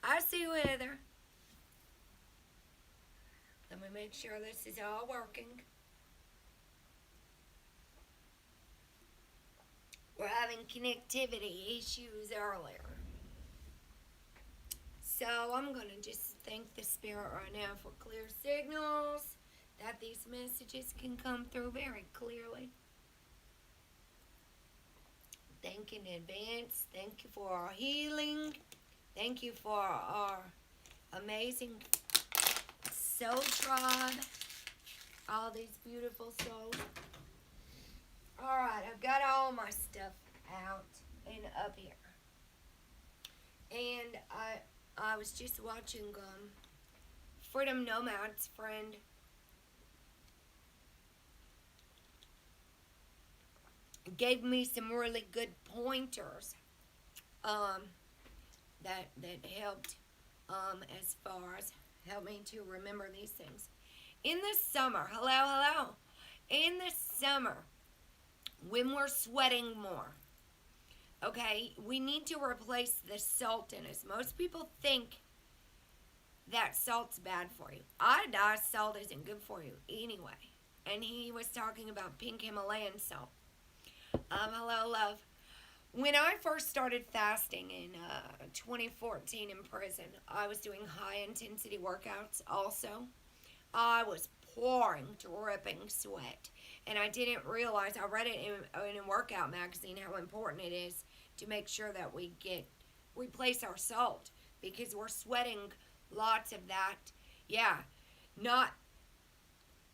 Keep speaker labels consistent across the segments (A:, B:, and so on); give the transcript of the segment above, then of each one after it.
A: I see you, Heather. Let me make sure this is all working. We're having connectivity issues earlier. So I'm going to just thank the Spirit right now for clear signals, that these messages can come through very clearly. Thank you in advance. Thank you for our healing. Thank you for our amazing soul tribe. All these beautiful souls. Alright, I've got all my stuff out and up here. And I was just watching Freedom Nomad's friend gave me some really good pointers that helped as far as help me to remember these things. In the summer, hello, in the summer, when we're sweating more, okay, we need to replace the salt in us. Most people think that salt's bad for you. Iodized salt isn't good for you anyway. And he was talking about pink Himalayan salt. Hello, love. When I first started fasting in 2014 in prison, I was doing high intensity workouts also. I was pouring, dripping sweat. And I didn't realize, I read it in a workout magazine, how important it is to make sure that we replace our salt. Because we're sweating lots of that. Yeah, not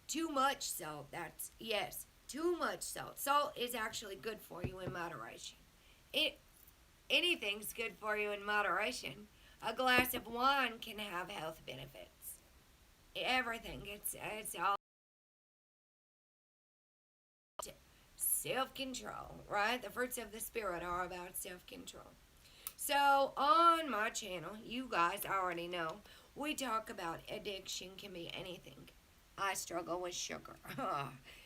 A: too much salt. Yes, too much salt. Salt is actually good for you in moderation. Anything's good for you in moderation. A glass of wine can have health benefits. Everything. It's all self-control, right? The fruits of the Spirit are about self-control. So on my channel, you guys already know, we talk about addiction can be anything. I struggle with sugar.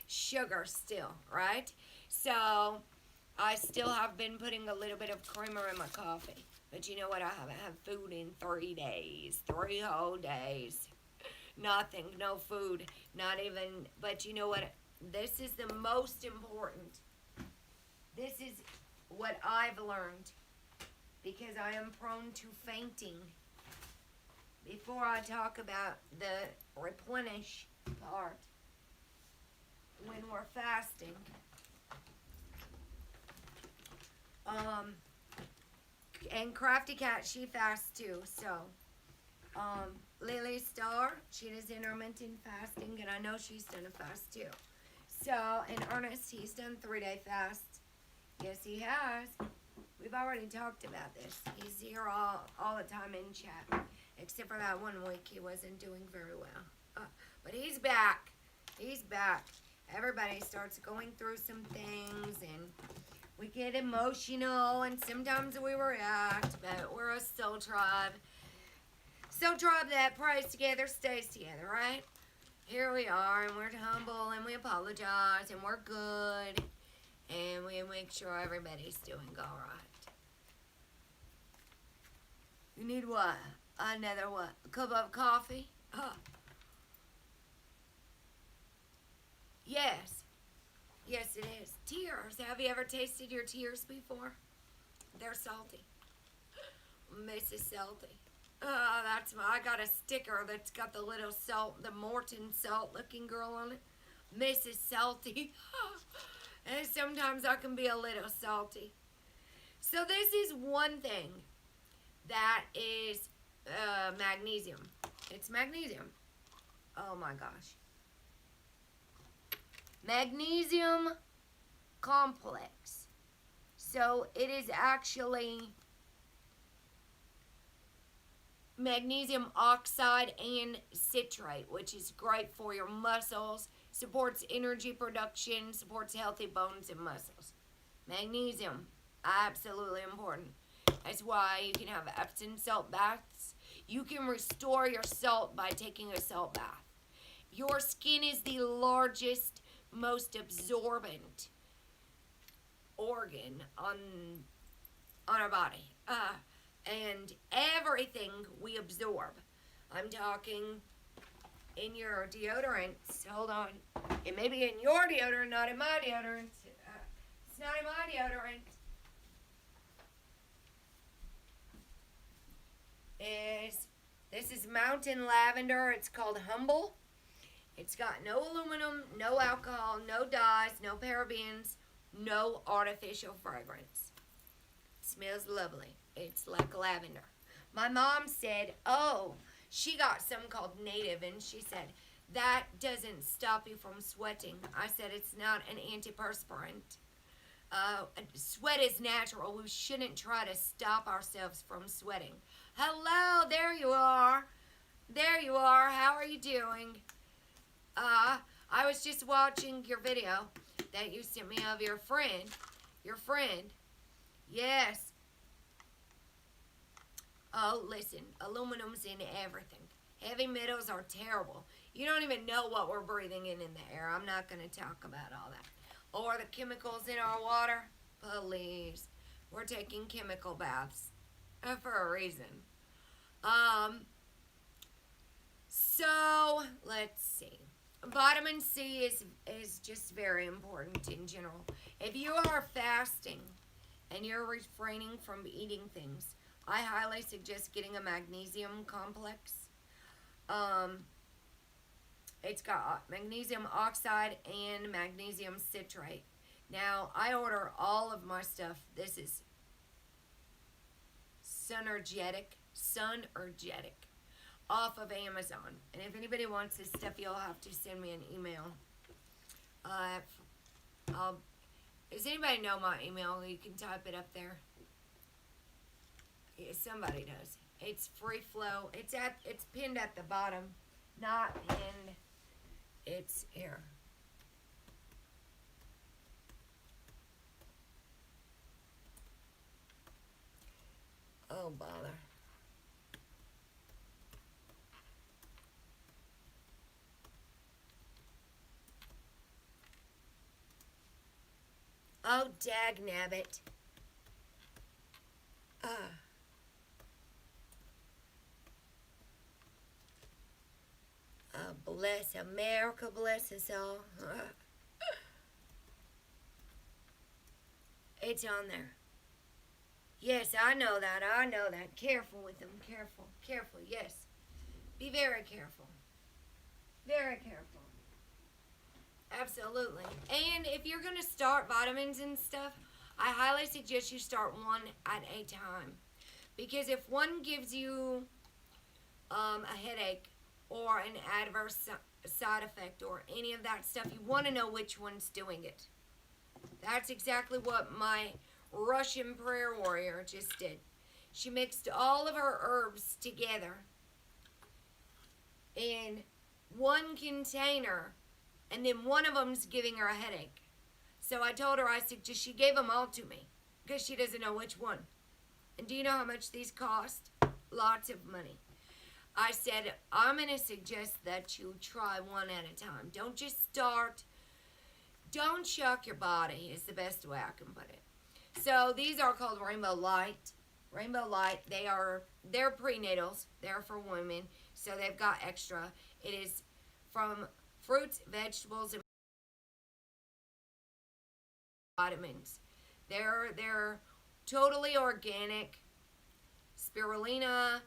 A: Sugar still, right? So I still have been putting a little bit of creamer in my coffee. But you know what? I haven't had food in 3 days. 3 whole days. Nothing. No food. Not even. But you know what? This is the most important. This is what I've learned. Because I am prone to fainting. Before I talk about the replenish part. When we're fasting. And Crafty Cat, she fasts too. So, Lily Star, she does intermittent fasting, and I know she's done a fast too. So, and Ernest, he's done 3-day fasts. Yes, he has. We've already talked about this. He's here all the time in chat, except for that 1 week he wasn't doing very well. But he's back. He's back. Everybody starts going through some things, and we get emotional, and sometimes we react, but we're a soul tribe. Soul tribe that prays together, stays together, right? Here we are, and we're humble, and we apologize, and we're good, and we make sure everybody's doing all right. You need what? Another what? A cup of coffee? Yes. Yes, it is. Tears. Have you ever tasted your tears before? They're salty. Mrs. Salty. I got a sticker that's got the little salt, the Morton salt looking girl on it. Mrs. Salty. And sometimes I can be a little salty. So this is one thing that is magnesium. It's magnesium. Oh my gosh. Magnesium complex. So it is actually magnesium oxide and citrate, which is great for your muscles, supports energy production, supports healthy bones and muscles. Magnesium, absolutely important. That's why you can have Epsom salt baths. You can restore your salt by taking a salt bath. Your skin is the largest, most absorbent organ on our body. and everything we absorb. I'm talking in your deodorants. Hold on. It may be in your deodorant, not in my deodorant. It's not in my deodorant. This is Mountain Lavender. It's called Humble. It's got no aluminum, no alcohol, no dyes, no parabens, no artificial fragrance. It smells lovely. It's like lavender. My mom said, oh, she got some called Native, and she said, that doesn't stop you from sweating. I said, it's not an antiperspirant. Sweat is natural. We shouldn't try to stop ourselves from sweating. Hello, there you are. There you are. How are you doing? I was just watching your video that you sent me of your friend. Your friend. Yes. Oh, listen. Aluminum's in everything. Heavy metals are terrible. You don't even know what we're breathing in the air. I'm not going to talk about all that. Or the chemicals in our water. Please. We're taking chemical baths for a reason. So, let's see. Vitamin C is just very important in general. If you are fasting and you're refraining from eating things, I highly suggest getting a magnesium complex. It's got magnesium oxide and magnesium citrate. Now, I order all of my stuff. This is Sunergetic off of Amazon. And if anybody wants this stuff, you'll have to send me an email. Does anybody know my email? You can type it up there. Yeah, somebody does. It's free flow. It's pinned at the bottom. Not pinned. It's here. Oh, bother. Oh, dagnabbit. Bless America, bless us all. It's on there. Yes, I know that. I know that. Careful with them. Careful. Careful. Yes. Be very careful. Very careful. Absolutely. And if you're going to start vitamins and stuff, I highly suggest you start one at a time. Because if one gives you a headache or an adverse side effect or any of that stuff, you want to know which one's doing it. That's exactly what my Russian prayer warrior just did. She mixed all of her herbs together in one container, and then one of them's giving her a headache. So I told her, I said, she gave them all to me because she doesn't know which one. And do you know how much these cost? Lots of money. I said, I'm going to suggest that you try one at a time. Don't just start. Don't shock your body is the best way I can put it. So these are called Rainbow Light. Rainbow Light, they're prenatals. They're for women. So they've got extra. It is from fruits, vegetables, and vitamins. They're totally organic. Spirulina,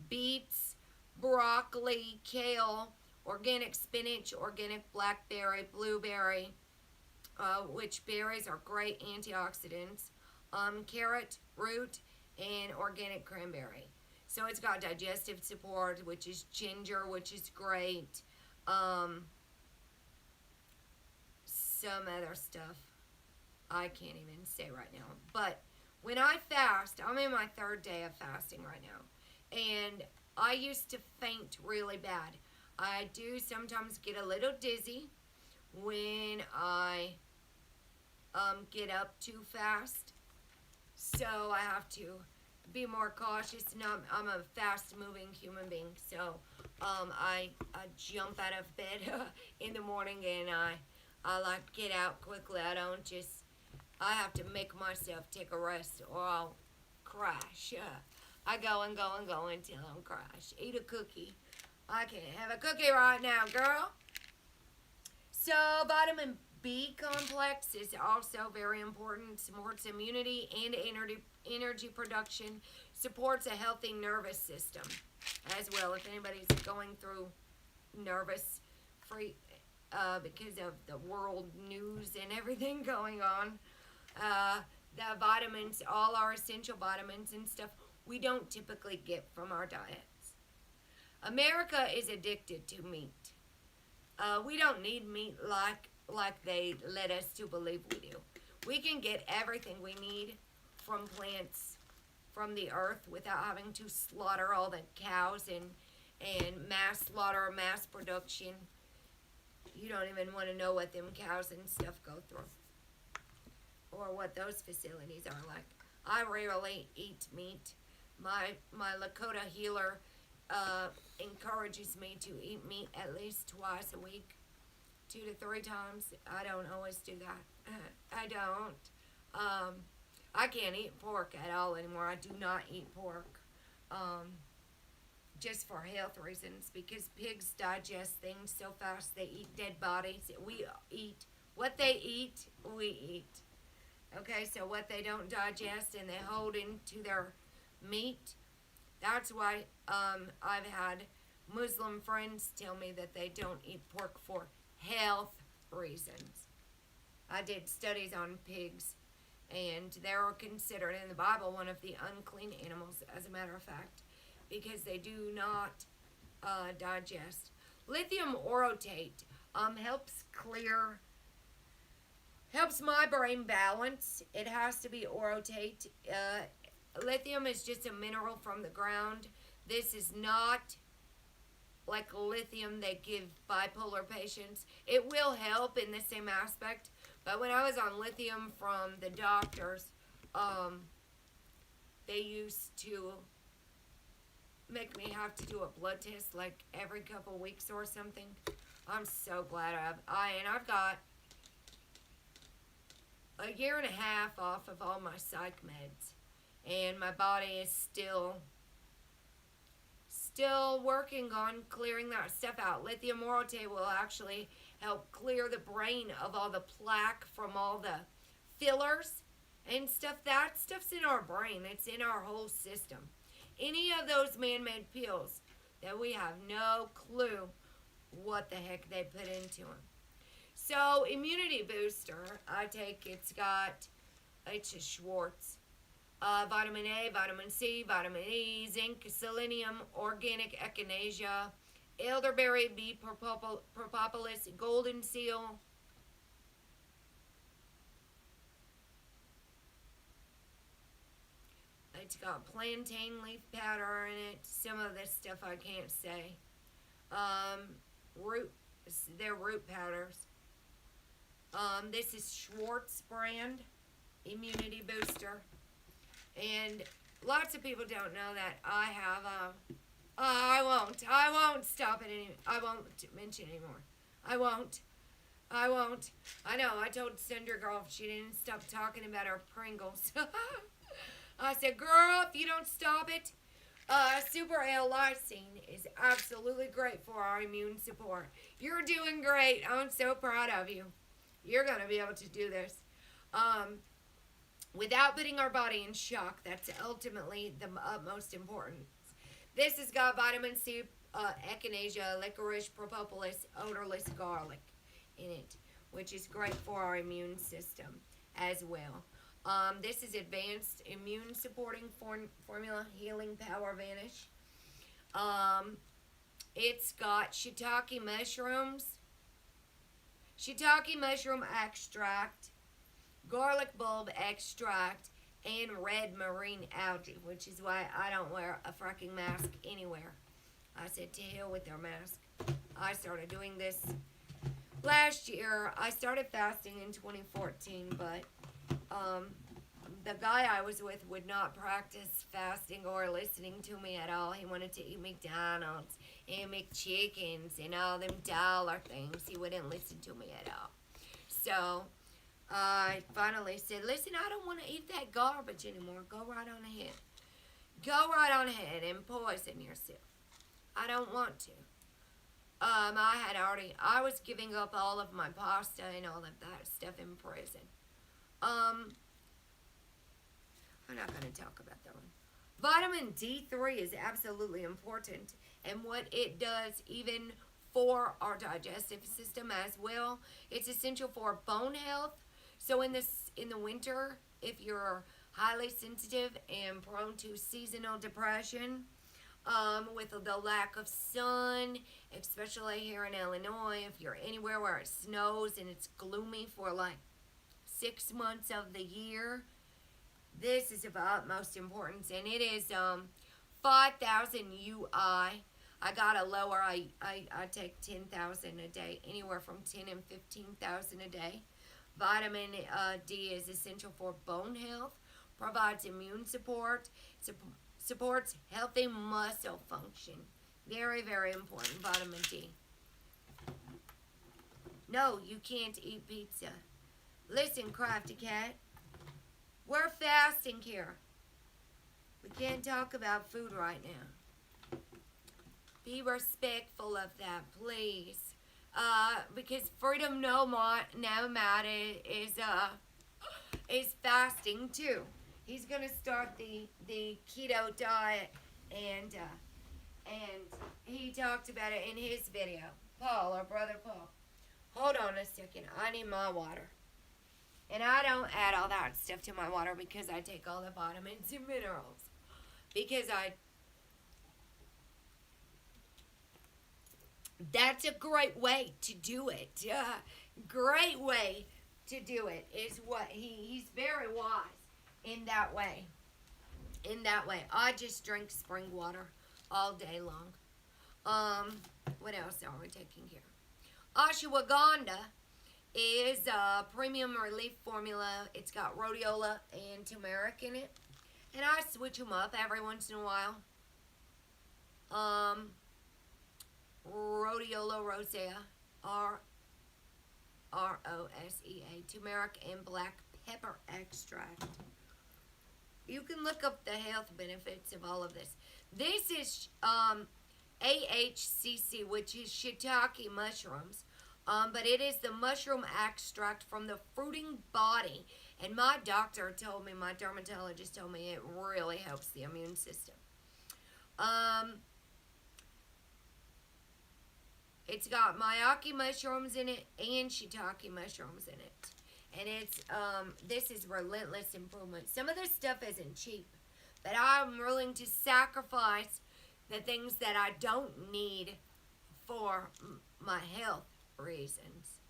A: beets, broccoli, kale, organic spinach, organic blackberry, blueberry, which berries are great antioxidants, carrot, root, and organic cranberry. So it's got digestive support, which is ginger, which is great. Some other stuff I can't even say right now. But when I fast, I'm in my 3rd day of fasting right now. And I used to faint really bad. I do sometimes get a little dizzy when I get up too fast. So I have to be more cautious. And I'm a fast-moving human being. So I jump out of bed in the morning and I like get out quickly. I have to make myself take a rest or I'll crash. I go and go and go until I'm crushed. Eat a cookie. I can't have a cookie right now, girl. So vitamin B complex is also very important. Supports immunity and energy production. Supports a healthy nervous system as well. If anybody's going through nervous free because of the world news and everything going on, the vitamins, all our essential vitamins and stuff, we don't typically get from our diets. America is addicted to meat. We don't need meat like they led us to believe we do. We can get everything we need from plants from the earth without having to slaughter all the cows and mass slaughter, mass production. You don't even want to know what them cows and stuff go through or what those facilities are like. I rarely eat meat. My Lakota healer encourages me to eat meat at least twice a week, 2 to 3 times. I don't always do that. I don't. I can't eat pork at all anymore. I do not eat pork. Just for health reasons, because pigs digest things so fast. They eat dead bodies. We eat what they eat, we eat. Okay, so what they don't digest and they hold into their meat, that's why I've had Muslim friends tell me that they don't eat pork for health reasons. I did studies on pigs, and they were considered in the Bible one of the unclean animals, as a matter of fact, because they do not digest. Lithium orotate helps my brain balance. It has to be orotate. Lithium is just a mineral from the ground. This is not like lithium they give bipolar patients. It will help in the same aspect, but when I was on lithium from the doctors, they used to make me have to do a blood test like every couple weeks or something. I'm so glad I've got a year and a half off of all my psych meds, and my body is still working on clearing that stuff out. Lithium orotate will actually help clear the brain of all the plaque from all the fillers and stuff. That stuff's in our brain. It's in our whole system. Any of those man-made pills that we have no clue what the heck they put into them. So, immunity booster, I take, it's a Schwartz. Vitamin A, vitamin C, vitamin E, zinc, selenium, organic echinacea, elderberry, bee propolis, golden seal. It's got plantain leaf powder in it. Some of this stuff I can't say. They're root powders. This is Schwartz brand immunity booster. And lots of people don't know that I have I won't stop it I won't mention anymore. I won't. I know, I told Cinder Girl if she didn't stop talking about her Pringles. I said, girl, if you don't stop it, Super L-lysine is absolutely great for our immune support. You're doing great. I'm so proud of you. You're going to be able to do this. Without putting our body in shock. That's ultimately the utmost importance. This has got vitamin C, echinacea, licorice, propolis, odorless garlic in it, which is great for our immune system as well. This is advanced immune supporting formula, healing power vanish. It's got shiitake mushroom extract, garlic bulb extract, and red marine algae, which is why I don't wear a fricking mask anywhere. I said to hell with their mask. I started doing this last year. I started fasting in 2014, but the guy I was with would not practice fasting or listening to me at all. He wanted to eat McDonald's and McChickens and all them dollar things. He wouldn't listen to me at all. So I finally said, listen, I don't want to eat that garbage anymore. Go right on ahead. Go right on ahead and poison yourself. I don't want to. I was giving up all of my pasta and all of that stuff in prison. Um, I'm not going to talk about that one. Vitamin D3 is absolutely important, and what it does, even for our digestive system as well, it's essential for bone health. So in the winter, if you're highly sensitive and prone to seasonal depression, with the lack of sun, especially here in Illinois, if you're anywhere where it snows and it's gloomy for like 6 months of the year, this is of utmost importance, and it is 5,000 UI. I got a lower. I take 10,000 a day, anywhere from 10 and 15,000 a day. Vitamin D is essential for bone health, provides immune support, supports healthy muscle function. Very, very important, vitamin D. No, you can't eat pizza. Listen, Crafty Cat, we're fasting here. We can't talk about food right now. Be respectful of that, please. Because Freedom Nomad is fasting too. He's gonna start the keto diet, and he talked about it in his video. Paul, our brother Paul. Hold on a second. I need my water. And I don't add all that stuff to my water because I take all the vitamins and minerals. Because that's a great way to do it. Great way to do it is what he's very wise in that way. In that way. I just drink spring water all day long. What else are we taking here? Ashwagandha is a premium relief formula. It's got rhodiola and turmeric in it. And I switch them up every once in a while. Rhodiola rosea, ROSEA, turmeric and black pepper extract. You can look up the health benefits of all of this. This is AHCC, which is shiitake mushrooms. But it is the mushroom extract from the fruiting body. And my doctor told me, my dermatologist told me it really helps the immune system. It's got mayaki mushrooms in it and shiitake mushrooms in it. And it's, this is relentless improvement. Some of this stuff isn't cheap, but I'm willing to sacrifice the things that I don't need for my health reasons.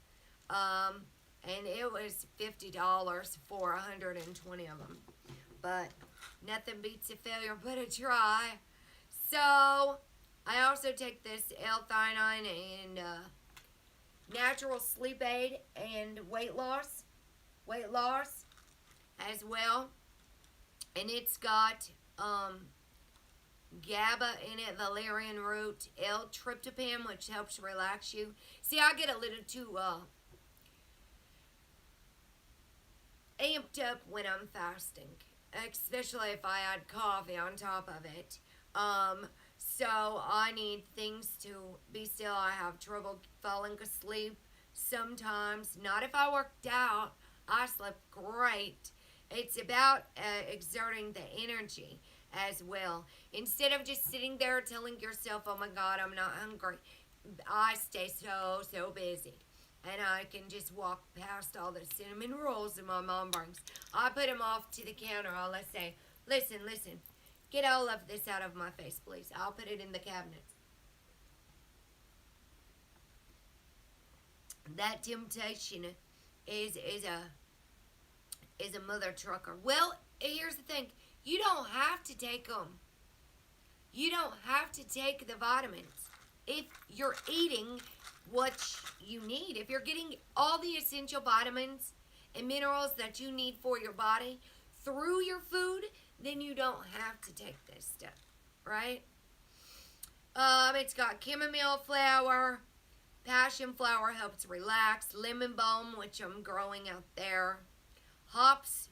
A: And it was $50 for 120 of them. But nothing beats a failure but a try. So I also take this L-theanine and natural sleep aid and weight loss as well. And it's got GABA in it, valerian root, L-tryptophan, which helps relax you. See, I get a little too amped up when I'm fasting, especially if I add coffee on top of it. So I need things to be still. I have trouble falling asleep sometimes. Not if I worked out. I slept great. It's about exerting the energy as well. Instead of just sitting there telling yourself, oh my God, I'm not hungry. I stay so busy. And I can just walk past all the cinnamon rolls that my mom brings. I put them off to the counter. I'll say, listen, get all of this out of my face, please. I'll put it in the cabinets. That temptation is a mother trucker. Well, here's the thing. You don't have to take them. You don't have to take the vitamins. If you're eating what you need, if you're getting all the essential vitamins and minerals that you need for your body through your food, then you don't have to take this stuff, right? It's got chamomile flower, passion flower helps relax, lemon balm, which I'm growing out there, hops,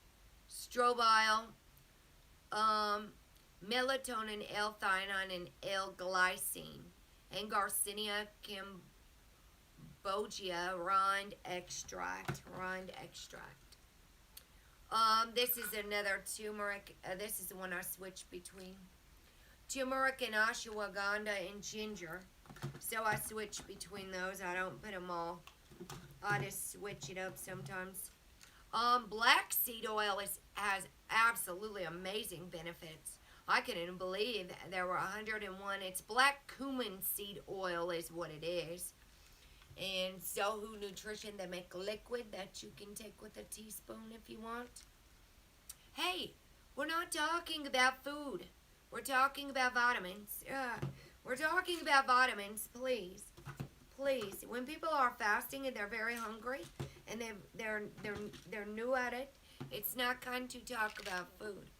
A: strobile, melatonin, L-theanine, and L-glycine, and Garcinia cambogia rind extract. This is another turmeric. This is the one I switch between. Turmeric and ashwagandha and ginger. So I switch between those. I don't put them all. I just switch it up sometimes. Black seed oil has absolutely amazing benefits. I couldn't believe there were 101. It's black cumin seed oil is what it is. And Zohu Nutrition, they make liquid that you can take with a teaspoon if you want. Hey, we're not talking about food. We're talking about vitamins. We're talking about vitamins, please. Please. When people are fasting and they're very hungry and they're new at it, it's not kind to talk about food.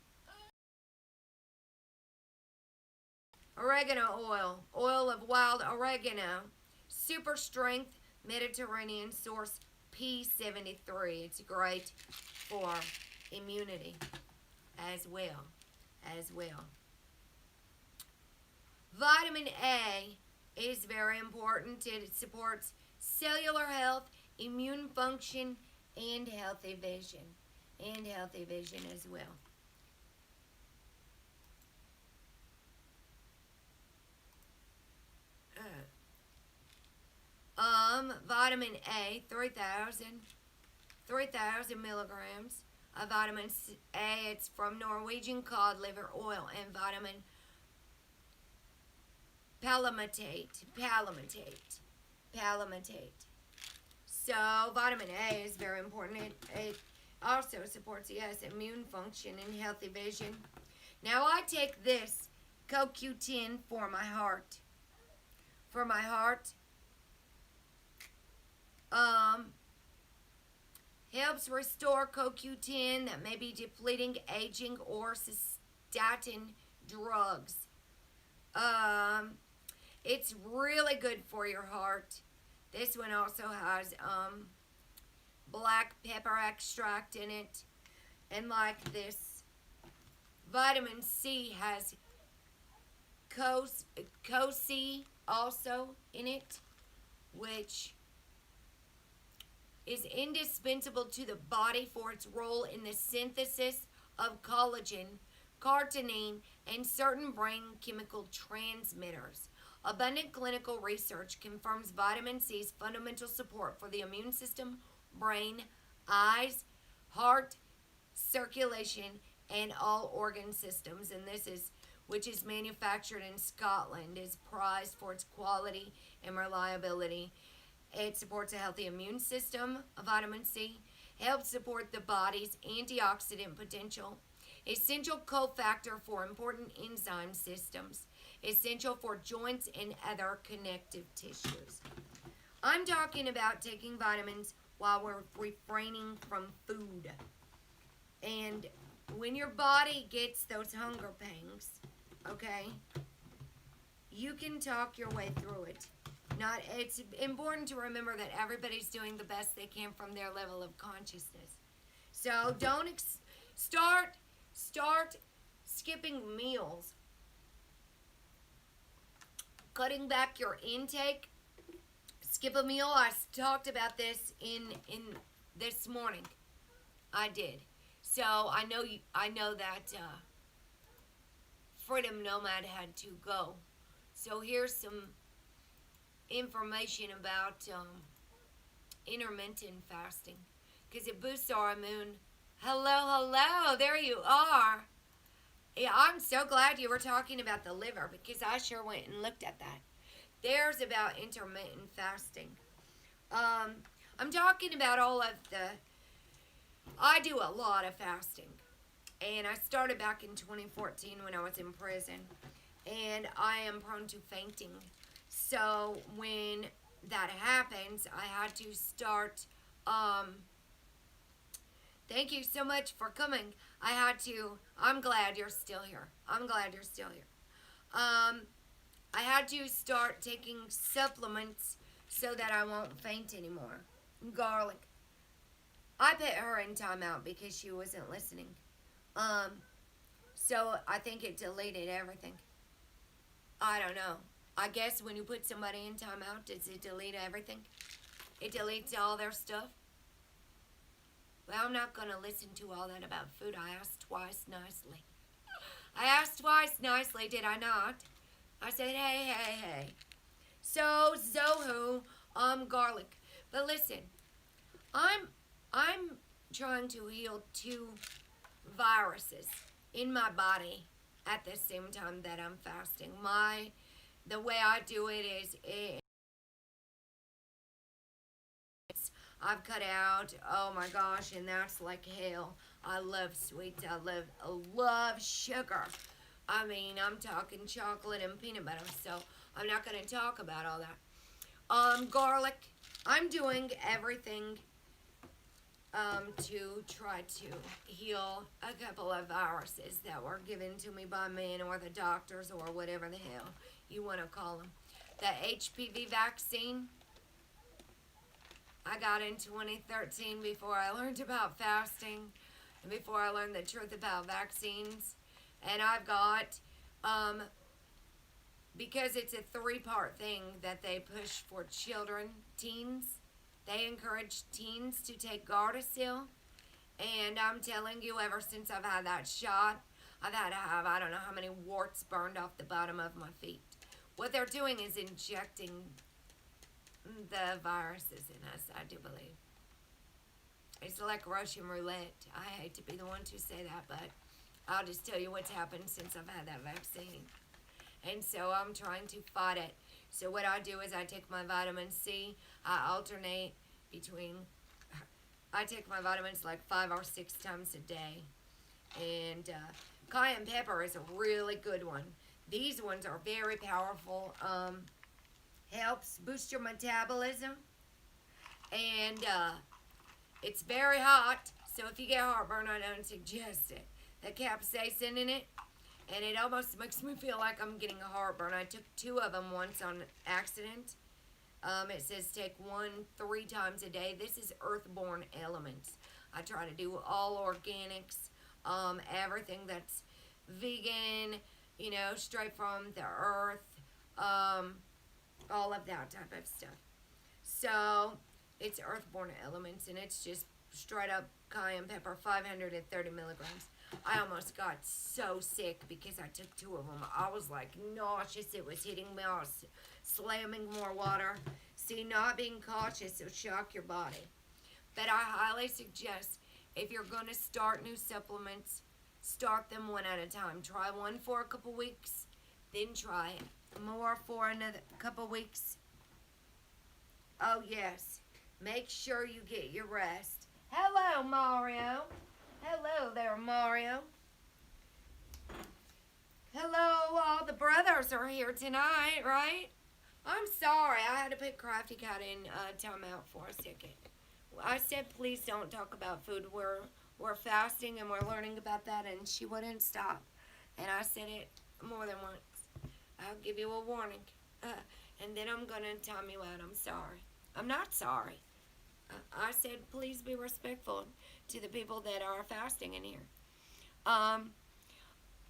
A: Oregano oil. Oil of wild oregano. Super strength Mediterranean source P73. It's great for immunity as well. Vitamin A is very important. It supports cellular health, immune function, and healthy vision. As well. Vitamin A, 3,000 milligrams of vitamin A. It's from Norwegian cod liver oil, and vitamin palmitate. So vitamin A is very important. It also supports, yes, immune function and healthy vision. Now I take this CoQ10 for my heart. Helps restore CoQ10 that may be depleting aging or statin drugs. It's really good for your heart. This one also has black pepper extract in it. And like this, vitamin C has CoC also in it, which is indispensable to the body for its role in the synthesis of collagen, carotene, and certain brain chemical transmitters. Abundant clinical research confirms vitamin C's fundamental support for the immune system, brain, eyes, heart, circulation, and all organ systems. And which is manufactured in Scotland, is prized for its quality and reliability. It supports a healthy immune system. Vitamin C helps support the body's antioxidant potential. Essential cofactor for important enzyme systems. Essential for joints and other connective tissues. I'm talking about taking vitamins while we're refraining from food. And when your body gets those hunger pangs, okay, you can talk your way through it. It's important to remember that everybody's doing the best they can from their level of consciousness. So don't start skipping meals, cutting back your intake. Skip a meal. I talked about this in this morning. I did. So I know that Freedom Nomad had to go. So here's some information about intermittent fasting, because it boosts our immune. Hello, there you are. Yeah, I'm so glad you were talking about the liver, because I sure went and looked at that. There's about intermittent fasting. I'm talking about I do a lot of fasting, and I started back in 2014 when I was in prison, and I am prone to fainting. So when that happens, I had to start, thank you so much for coming. I'm glad you're still here. I had to start taking supplements so that I won't faint anymore. Garlic. I put her in timeout because she wasn't listening. So I think it deleted everything. I don't know. I guess when you put somebody in timeout, does it delete everything? It deletes all their stuff? Well, I'm not going to listen to all that about food. I asked twice nicely. I asked twice nicely, did I not? I said, hey, hey, hey. So, Zohu, garlic. But listen, I'm trying to heal 2 viruses in my body at the same time that I'm fasting. The way I do it is I've cut out, oh my gosh, and that's like hell. I love sweets. I love sugar. I mean, I'm talking chocolate and peanut butter, so I'm not going to talk about all that. Garlic. I'm doing everything to try to heal a couple of viruses that were given to me by men or the doctors or whatever the hell you want to call them. The HPV vaccine, I got in 2013 before I learned about fasting and before I learned the truth about vaccines. And I've got, because it's a 3-part thing that they push for children, teens. They encourage teens to take Gardasil. And I'm telling you, ever since I've had that shot, I've had to have, I don't know how many warts burned off the bottom of my feet. What they're doing is injecting the viruses in us, I do believe. It's like Russian roulette. I hate to be the one to say that, but I'll just tell you what's happened since I've had that vaccine. And so I'm trying to fight it. So what I do is I take my vitamin C. I alternate between, I take my vitamins like 5 or 6 times a day. And cayenne pepper is a really good one. These ones are very powerful. Helps boost your metabolism. And it's very hot. So if you get heartburn, I don't suggest it. The capsaicin in it. And it almost makes me feel like I'm getting a heartburn. I took 2 of them once on accident. It says take 1 3 times a day. This is earthborn elements. I try to do all organics, everything that's vegan, you know, straight from the earth, all of that type of stuff. So it's earthborn elements, and it's just straight up cayenne pepper, 530 milligrams. I almost got so sick because I took 2 of them. I was like nauseous. It was hitting me. I was slamming more water. See, not being cautious will shock your body. But I highly suggest if you're going to start new supplements, start them one at a time. Try one for a couple weeks, then try more for another couple weeks. Oh, yes. Make sure you get your rest. Hello, Mario. Hello there, Mario. Hello, all the brothers are here tonight, right? I'm sorry, I had to put Crafty Cat in timeout for a second. I said please don't talk about food. We're fasting and we're learning about that, and she wouldn't stop. And I said it more than once. I'll give you a warning. And then I'm going to time you out. I'm sorry. I'm not sorry. I said please be respectful to the people that are fasting in here.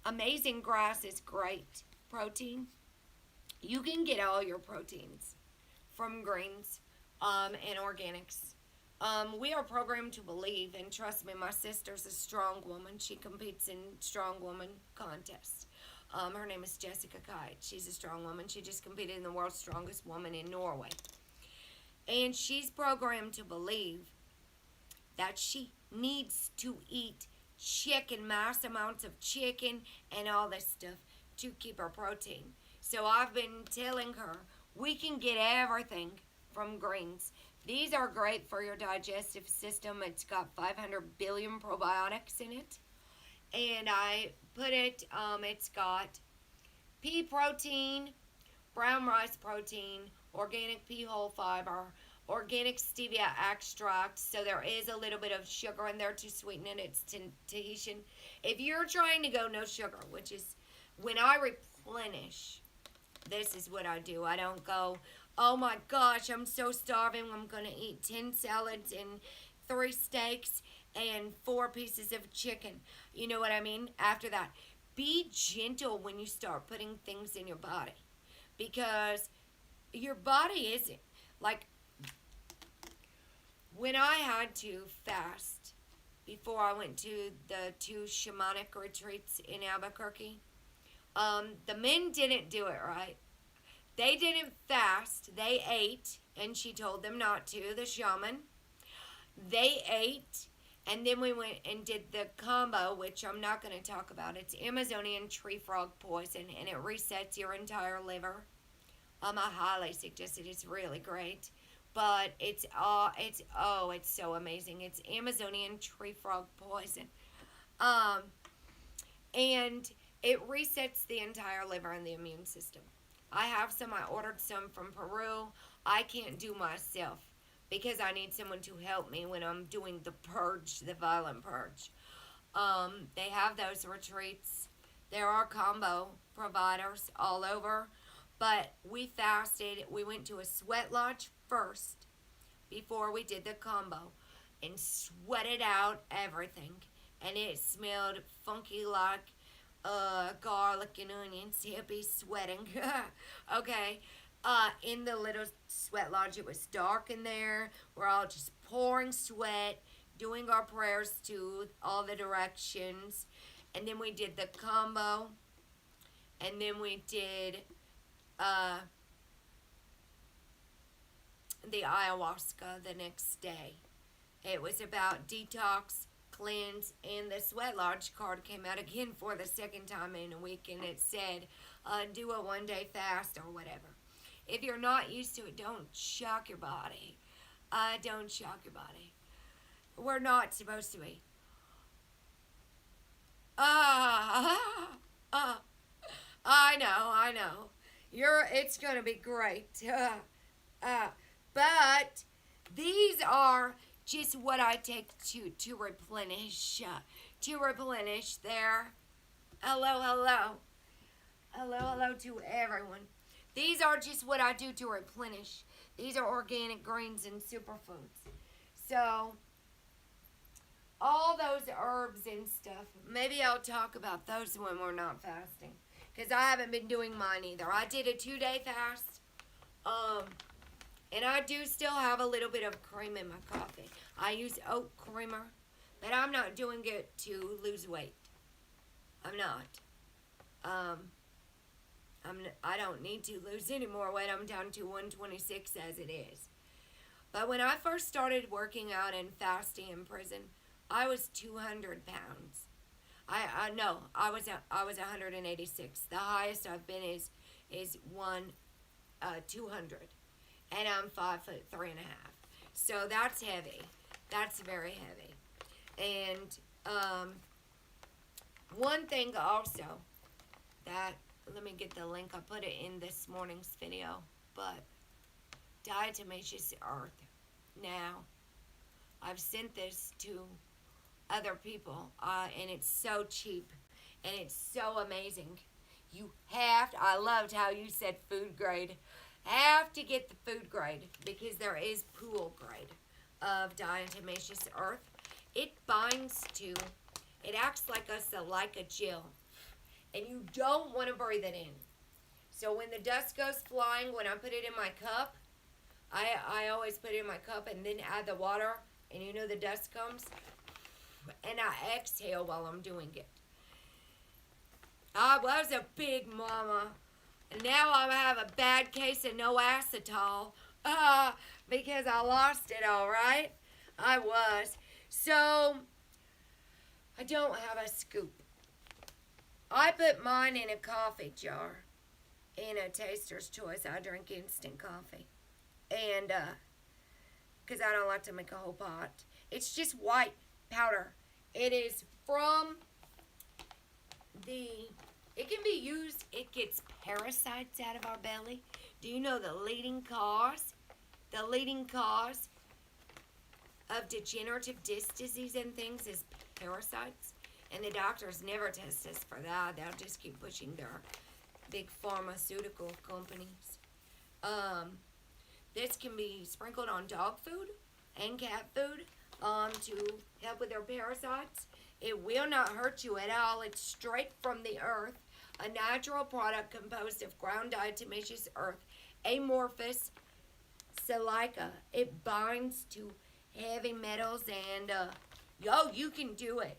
A: Amazing Grass is great protein. You can get all your proteins from greens and organics. We are programmed to believe, and trust me, my sister's a strong woman. She competes in strong woman contests. Her name is Jessica Kite. She's a strong woman. She just competed in the world's strongest woman in Norway. And she's programmed to believe that she needs to eat chicken, mass amounts of chicken and all this stuff to keep her protein. So I've been telling her we can get everything from greens. These are great for your digestive system. It's got 500 billion probiotics in it. And I put it, it's got pea protein, brown rice protein, organic pea whole fiber, organic stevia extract. So there is a little bit of sugar in there to sweeten it. It's Tahitian. If you're trying to go no sugar, which is when I replenish, this is what I do. I don't go, oh my gosh, I'm so starving. I'm going to eat 10 salads and 3 steaks and 4 pieces of chicken. You know what I mean? After that, be gentle when you start putting things in your body, because your body isn't like when I had to fast before I went to the 2 shamanic retreats in Albuquerque. The men didn't do it right. They didn't fast. They ate, and she told them not to, the shaman. They ate, and then we went and did the combo, which I'm not going to talk about. It's Amazonian tree frog poison, and it resets your entire liver. I highly suggest it. It's really great. But it's so amazing. It's Amazonian tree frog poison. Um, and it resets the entire liver and the immune system. I have some. I ordered some from Peru. I can't do myself because I need someone to help me when I'm doing the purge, the violent purge. They have those retreats. There are combo providers all over. But we fasted. We went to a sweat lodge first before we did the combo and sweated out everything. And it smelled funky like garlic and onions, hippie sweating. Okay. In the little sweat lodge, it was dark in there. We're all just pouring sweat, doing our prayers to all the directions. And then we did the combo. And then we did the ayahuasca the next day. It was about detox, cleanse, and the sweat lodge card came out again for the second time in a week, and it said, do a 1-day fast or whatever. If you're not used to it, don't shock your body. Don't shock your body. We're not supposed to be. I know. It's gonna be great. But these are just what I take to replenish their hello to everyone. These are just what I do to replenish. These are organic greens and superfoods. So all those herbs and stuff, maybe I'll talk about those when we're not fasting, because I haven't been doing mine either. I did a 2-day fast, and I do still have a little bit of cream in my coffee. I use oat creamer, but I'm not doing it to lose weight. I'm not. I don't need to lose any more weight. I'm down to 126 as it is. But when I first started working out and fasting in prison, I was 200 pounds. I was 186. The highest I've been is 200, and I'm 5'3.5". So that's heavy. That's very heavy. And one thing also that, let me get the link. I put it in this morning's video, but diatomaceous earth. Now, I've sent this to other people, and it's so cheap, and it's so amazing. I loved how you said food grade. Have to get the food grade, because there is pool grade of diatomaceous earth. It binds to, it acts like a gel, and you don't want to breathe it in. So when the dust goes flying, when I put it in my cup, I always put it in my cup and then add the water, and the dust comes, and I exhale while I'm doing it. I was a big mama, and now I have a bad case of no acetol, because I lost it, all right? I was. So, I don't have a scoop. I put mine in a coffee jar, in a taster's choice. I drink instant coffee. And, because I don't like to make a whole pot. It's just white powder. It is from it can be used, it gets parasites out of our belly. Do you know the leading cause of degenerative disc disease and things is parasites? And the doctors never test us for that. They'll just keep pushing their big pharmaceutical companies. This can be sprinkled on dog food and cat food to help with their parasites. It will not hurt you at all. It's straight from the earth, a natural product composed of ground diatomaceous earth, amorphous silica. It binds to heavy metals and, you can do it.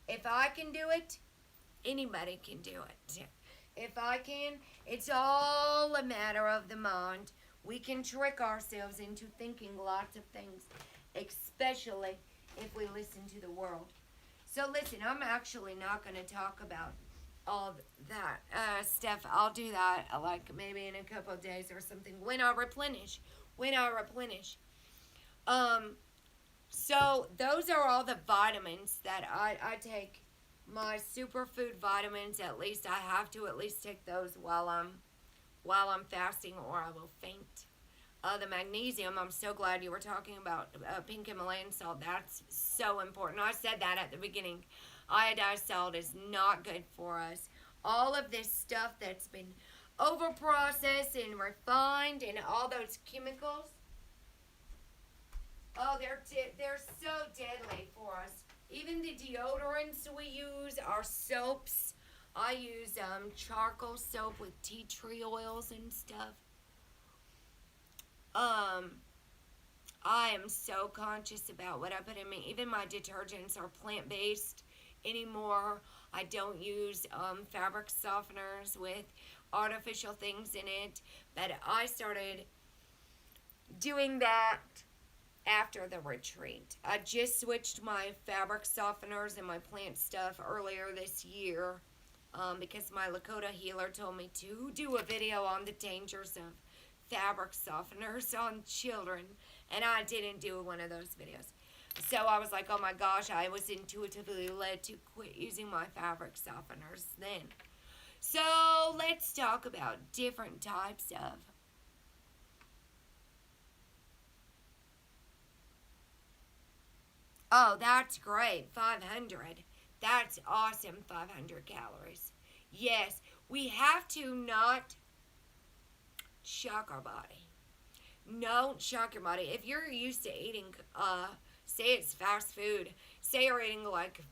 A: If I can do it, anybody can do it. If I can, it's all a matter of the mind. We can trick ourselves into thinking lots of things, especially if we listen to the world. So listen, I'm actually not going to talk about all that stuff. I'll do that like maybe in a couple of days or something when I replenish. So those are all the vitamins that I take. My superfood vitamins, at least I have to at least take those while I'm fasting, or I will faint. The magnesium, I'm so glad you were talking about pink Himalayan salt. That's so important. I said that at the beginning. Iodized salt is not good for us. All of this stuff that's been over-processed and refined and all those chemicals, oh, they're so deadly for us. Even the deodorants we use, our soaps. I use charcoal soap with tea tree oils and stuff. I am so conscious about what I put in me. Even my detergents are plant-based anymore. I don't use fabric softeners with artificial things in it. But I started doing that after the retreat. I just switched my fabric softeners and my plant stuff earlier this year because my Lakota healer told me to do a video on the dangers of fabric softeners on children, and I didn't do one of those videos. So I was like, oh my gosh, I was intuitively led to quit using my fabric softeners then. So let's talk about different types of Oh, that's great. 500. That's awesome. 500 calories. Yes, we have to not shock our body. Don't shock your body. If you're used to eating, say it's fast food, say you're eating like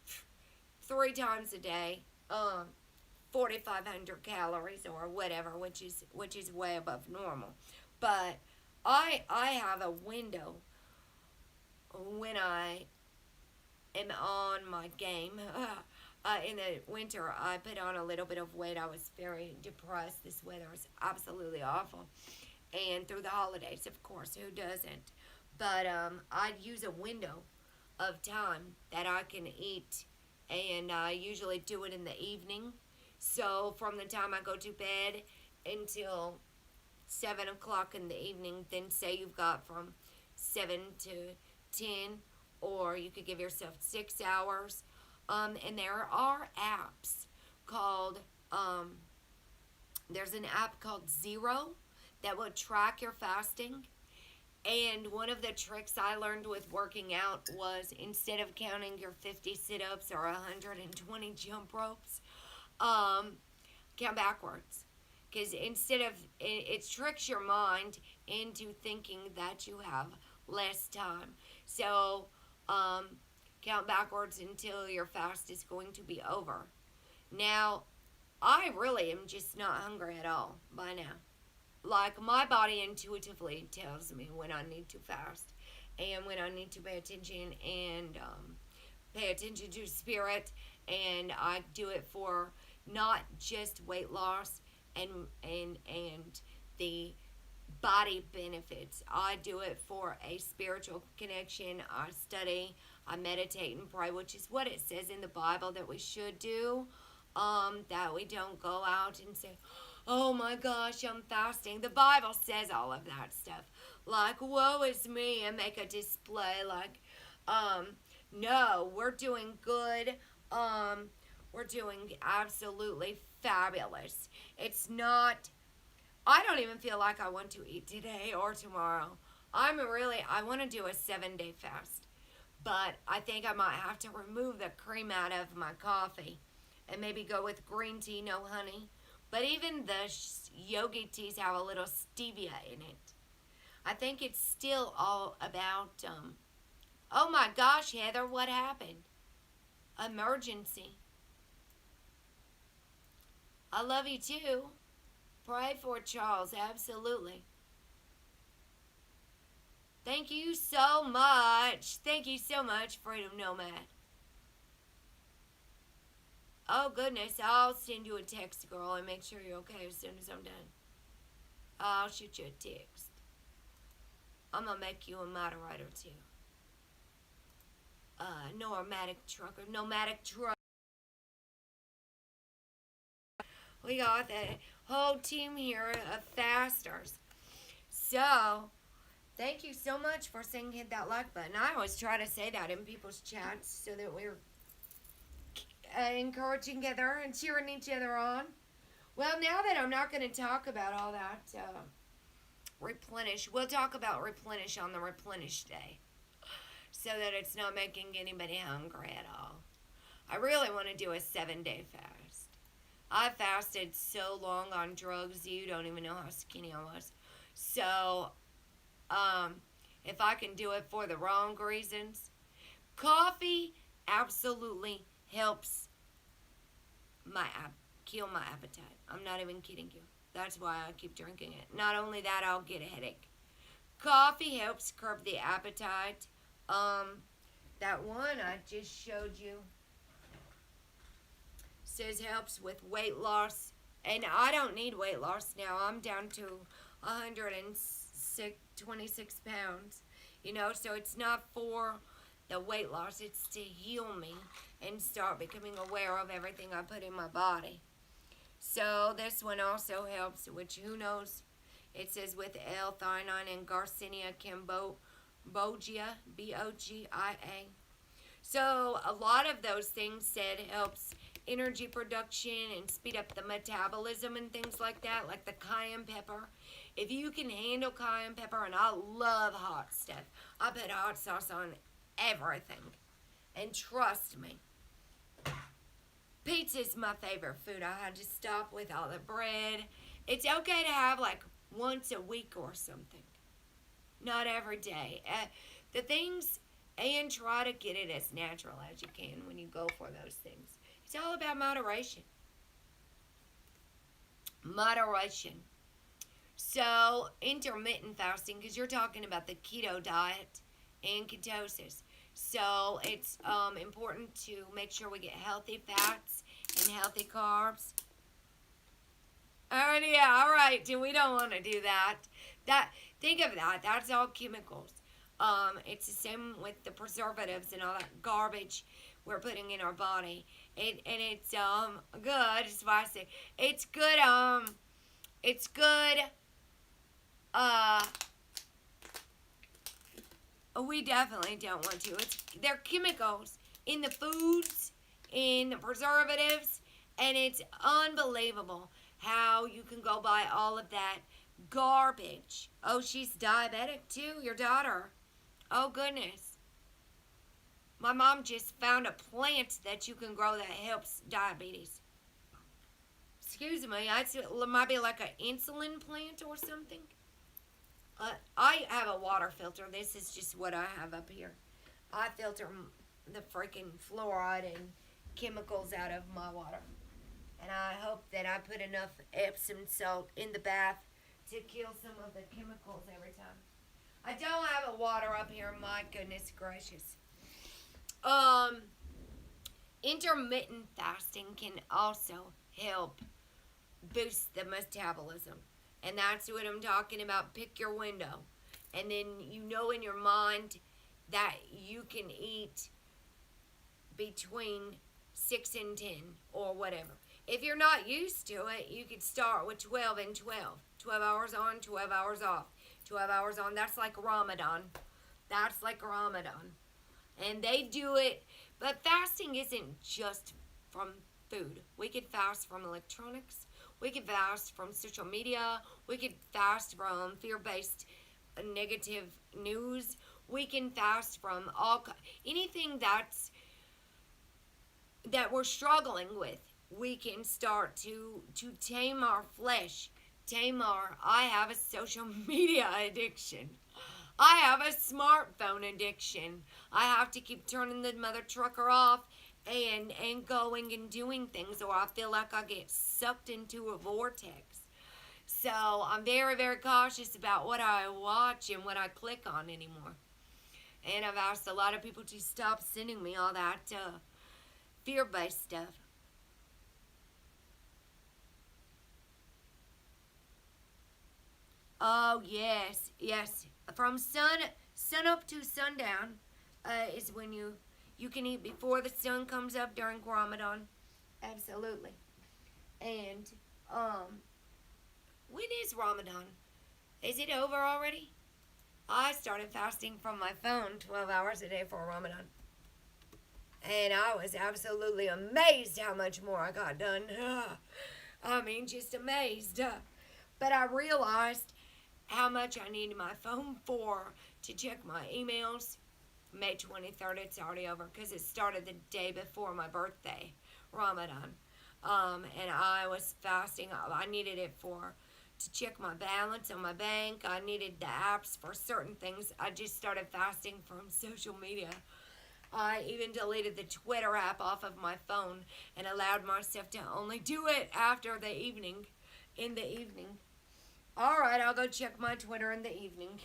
A: 3 times a day, 4,500 calories or whatever, which is way above normal. But I have a window when I am on my game. In the winter, I put on a little bit of weight. I was very depressed. This weather is absolutely awful. And through the holidays, of course, who doesn't? But I'd use a window of time that I can eat, and I usually do it in the evening. So from the time I go to bed until 7 o'clock in the evening, then say you've got from 7 to 10, or you could give yourself 6 hours. And there are apps called, there's an app called Zero that will track your fasting. And one of the tricks I learned with working out was instead of counting your 50 sit-ups or 120 jump ropes, count backwards. Because instead of, it tricks your mind into thinking that you have less time. So, count backwards until your fast is going to be over. Now, I really am just not hungry at all by now. Like, my body intuitively tells me when I need to fast and when I need to pay attention and pay attention to spirit. And I do it for not just weight loss and the body benefits. I do it for a spiritual connection. I study, I meditate and pray, which is what it says in the Bible that we should do. That we don't go out and say, oh my gosh, I'm fasting. The Bible says all of that stuff. Like, woe is me, and make a display. Like, no, we're doing good. We're doing absolutely fabulous. It's not, I don't even feel like I want to eat today or tomorrow. I want to do a 7-day fast. But I think I might have to remove the cream out of my coffee and maybe go with green tea, no honey. But even the yogi teas have a little stevia in it. I think it's still all about, oh my gosh, Heather, what happened? emergency. I love you too. Pray for Charles, absolutely. Thank you so much. Thank you so much, Freedom Nomad. Oh, goodness. I'll send you a text, girl, and make sure you're okay as soon as I'm done. I'll shoot you a text. I'm going to make you a moderator, too. Nomadic trucker. Nomadic trucker. We got the whole team here of fasters. So, thank you so much for saying hit that like button. I always try to say that in people's chats so that we're encouraging each other and cheering each other on. Well, now that I'm not going to talk about all that replenish, we'll talk about replenish on the replenish day so that it's not making anybody hungry at all. I really want to do a 7-day fast. I fasted so long on drugs, you don't even know how skinny I was. So, if I can do it for the wrong reasons, coffee absolutely helps kill my appetite. I'm not even kidding you. That's why I keep drinking it. Not only that, I'll get a headache. Coffee helps curb the appetite. That one I just showed you says helps with weight loss. And I don't need weight loss now. I'm down to 126 pounds. You know, so it's not for the weight loss. It's to heal me and start becoming aware of everything I put in my body. So this one also helps, which who knows? It says with L-theanine and Garcinia cambogia, B-O-G-I-A. So a lot of those things said helps energy production and speed up the metabolism and things like that, like the cayenne pepper. If you can handle cayenne pepper, and I love hot stuff, I put hot sauce on everything. And trust me, pizza's my favorite food. I had to stop with all the bread. It's okay to have like once a week or something. Not every day. The things, and try to get it as natural as you can when you go for those things. It's all about moderation. Moderation. So, intermittent fasting, because you're talking about the keto diet and ketosis. So, it's important to make sure we get healthy fats and healthy carbs. Oh, yeah, all right. We don't want to do that. Think of that. That's all chemicals. It's the same with the preservatives and all that garbage we're putting in our body. And it's good. That's why I say it's good. It's good. We definitely don't want to. They're chemicals in the foods, in the preservatives, and it's unbelievable how you can go buy all of that garbage. Oh, she's diabetic too, your daughter. Oh, goodness. My mom just found a plant that you can grow that helps diabetes. Excuse me, it might be like an insulin plant or something. I have a water filter. This is just what I have up here. I filter the freaking fluoride and chemicals out of my water. And I hope that I put enough Epsom salt in the bath to kill some of the chemicals every time. I don't have a water up here, my goodness gracious. Intermittent fasting can also help boost the metabolism. And that's what I'm talking about. Pick your window. And then you know in your mind that you can eat between 6 and 10 or whatever. If you're not used to it, you could start with 12 and 12. 12 hours on, 12 hours off. 12 hours on, that's like Ramadan. That's like Ramadan. And they do it, but fasting isn't just from food. We could fast from electronics. We could fast from social media. We could fast from fear-based negative news. We can fast from anything that we're struggling with. We can start to tame our flesh. I have a social media addiction. I have a smartphone addiction. I have to keep turning the mother trucker off and going and doing things, or I feel like I get sucked into a vortex. So I'm very, very cautious about what I watch and what I click on anymore. And I've asked a lot of people to stop sending me all that fear-based stuff. Oh yes, yes. From sun up to sundown is when you can eat before the sun comes up during Ramadan. Absolutely. And um, when is Ramadan? Is it over already? I started fasting from my phone 12 hours a day for Ramadan. And I was absolutely amazed how much more I got done. I mean, just amazed. But I realized how much I needed my phone for to check my emails. May 23rd, it's already over because it started the day before my birthday, Ramadan. And I was fasting. I needed it for to check my balance on my bank. I needed the apps for certain things. I just started fasting from social media. I even deleted the Twitter app off of my phone and allowed myself to only do it after the evening, in the evening. All right, I'll go check my Twitter in the evening.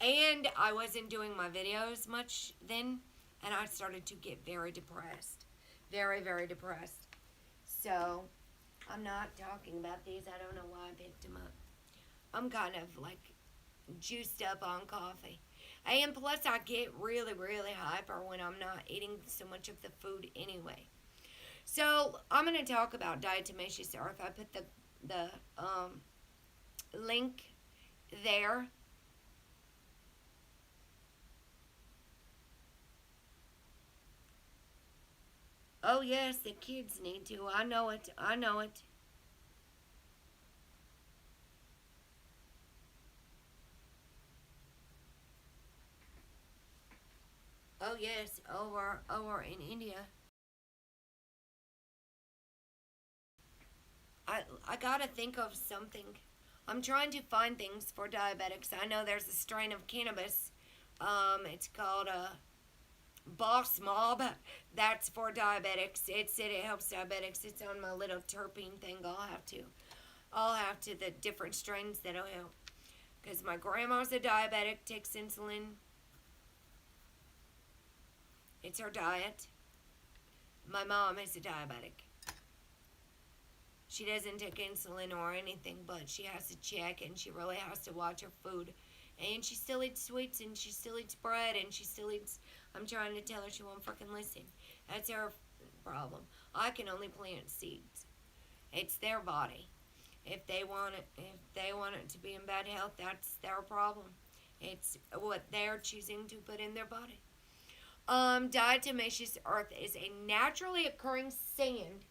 A: And I wasn't doing my videos much then, and I started to get very depressed. Very, very depressed. So, I'm not talking about these. I don't know why I picked them up. I'm kind of like juiced up on coffee. And plus, I get really, really hyper when I'm not eating so much of the food anyway. So, I'm going to talk about diatomaceous earth. I put the link there. Oh, yes, the kids need to. I know it. I know it. Oh, yes, over in India. I gotta think of something. I'm trying to find things for diabetics. I know there's a strain of cannabis. It's called Boss Mob. That's for diabetics. It said it helps diabetics. It's on my little terpene thing. I'll have to the different strains that'll help. Because my grandma's a diabetic, takes insulin. It's her diet. My mom is a diabetic. She doesn't take insulin or anything, but she has to check and she really has to watch her food. And she still eats sweets and she still eats bread and she still eats. I'm trying to tell her she won't fucking listen. That's her problem. I can only plant seeds. It's their body. If they want it to be in bad health, that's their problem. It's what they're choosing to put in their body. Diatomaceous earth is a naturally occurring sand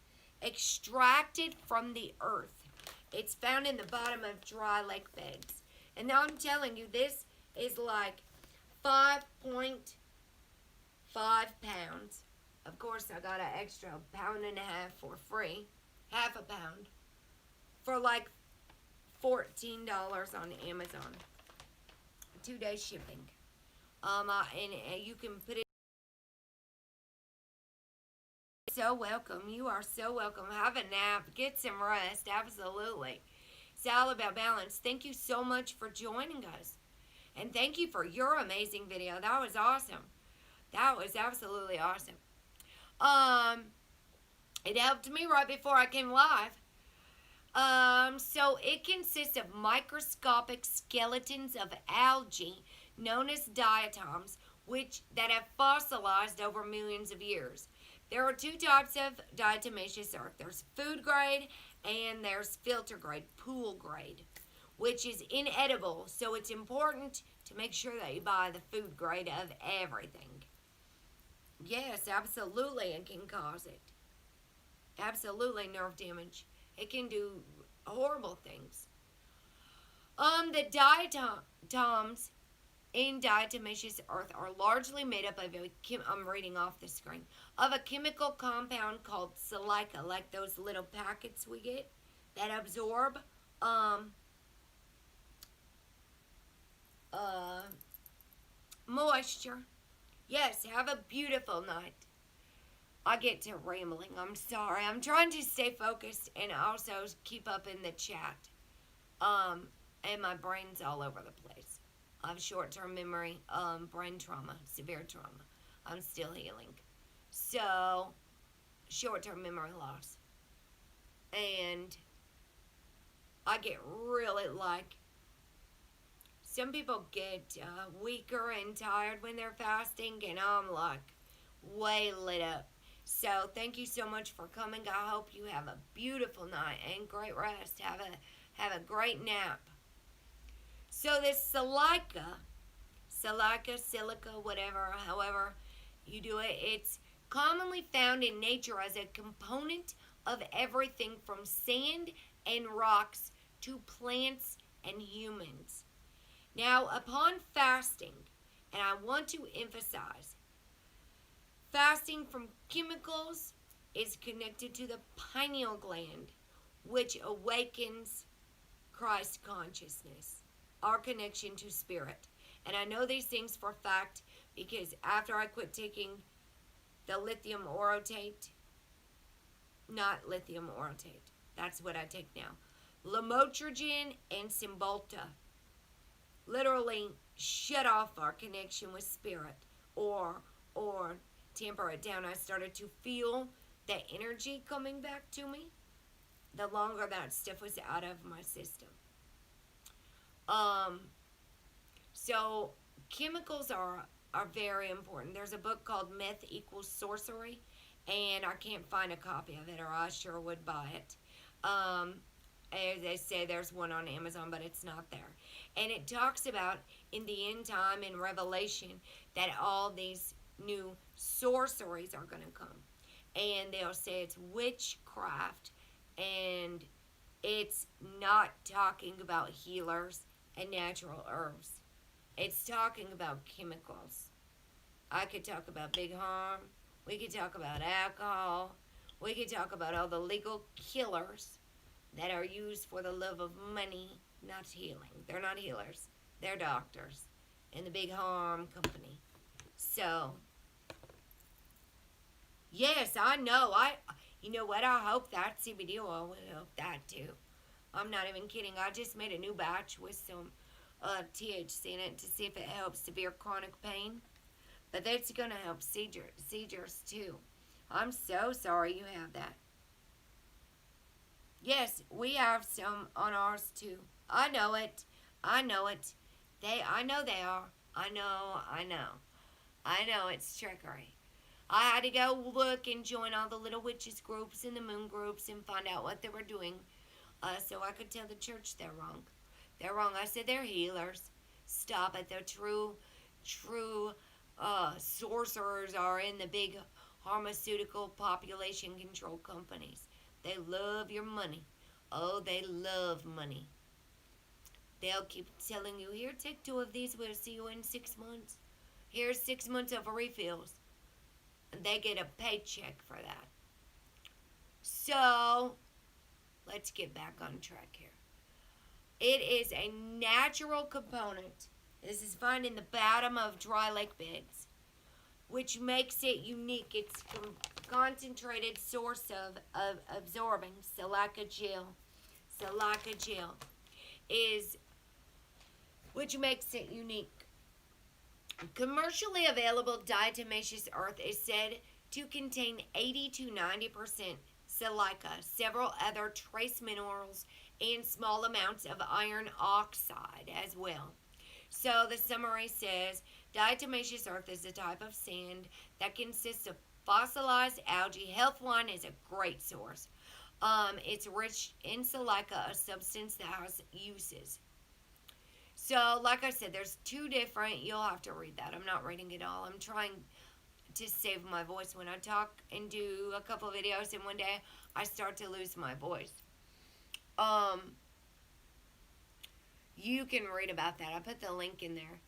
A: extracted from the earth. It's found in the bottom of dry lake beds. And now I'm telling you, this is like 5.5 pounds. Of course, I got an extra pound and a half for free. Half a pound. For like $14 on Amazon. 2-day shipping. And you can put it. So welcome. You are so welcome. Have a nap. Get some rest. Absolutely. It's all about balance. Thank you so much for joining us. And thank you for your amazing video. That was awesome. That was absolutely awesome. It helped me right before I came live. So it consists of microscopic skeletons of algae known as diatoms, that have fossilized over millions of years. There are two types of diatomaceous earth. There's food grade and there's filter grade, pool grade, which is inedible. So it's important to make sure that you buy the food grade of everything. Yes, absolutely, it can cause it. Absolutely, nerve damage. It can do horrible things. The diatoms in diatomaceous earth are largely made up of I'm reading off the screen, of a chemical compound called silica, like those little packets we get that absorb moisture. Yes, have a beautiful night. I get to rambling. I'm sorry. I'm trying to stay focused and also keep up in the chat. And my brain's all over the place. I have short-term memory, brain trauma, severe trauma. I'm still healing. So, short-term memory loss. And I get really some people get weaker and tired when they're fasting, and I'm way lit up. So thank you so much for coming. I hope you have a beautiful night and great rest. Have a great nap. So this silica, whatever, however you do it, it's commonly found in nature as a component of everything from sand and rocks to plants and humans. Now, upon fasting, and I want to emphasize, fasting from chemicals is connected to the pineal gland, which awakens Christ consciousness, our connection to spirit. And I know these things for a fact because after I quit taking the lithium orotate, not lithium orotate, that's what I take now, lamotrigine and Cymbalta, literally shut off our connection with spirit or temper it down. I started to feel that energy coming back to me the longer that stuff was out of my system. So chemicals are very important. There's a book called Meth Equals Sorcery, and I can't find a copy of it, or I sure would buy it. As they say, there's one on Amazon, but it's not there. And it talks about in the end time in Revelation that all these new sorceries are going to come. And they'll say it's witchcraft, and it's not talking about healers and natural herbs. It's talking about chemicals. I could talk about big harm. We could talk about alcohol. We could talk about all the legal killers that are used for the love of money, not healing. They're not healers. They're doctors and the big harm company. So, yes, I know. You know what? I hope that CBD oil will help that too. I'm not even kidding. I just made a new batch with some THC in it to see if it helps severe chronic pain. But that's going to help seizures too. I'm so sorry you have that. Yes, we have some on ours too. I know it. I know it. I know they are. I know it's trickery. I had to go look and join all the little witches groups and the moon groups and find out what they were doing so I could tell the church they're wrong. They're wrong. I said they're healers. Stop it. They're true sorcerers are in the big pharmaceutical population control companies. They love your money. Oh, they love money. They'll keep telling you, here, take 2 of these. We'll see you in 6 months. Here's 6 months of refills. And they get a paycheck for that. So, let's get back on track here. It is a natural component. This is found in the bottom of dry lake beds, which makes it unique. It's a concentrated source of absorbing silica gel. Silica gel is, which makes it unique. Commercially available diatomaceous earth is said to contain 80 to 90% silica, several other trace minerals, and small amounts of iron oxide as well. So the summary says, diatomaceous earth is a type of sand that consists of fossilized algae. Healthline is a great source. It's rich in silica, a substance that has uses. So, like I said, there's 2 different, you'll have to read that. I'm not reading it all. I'm trying to save my voice when I talk and do a couple of videos, and one day I start to lose my voice. You can read about that. I put the link in there.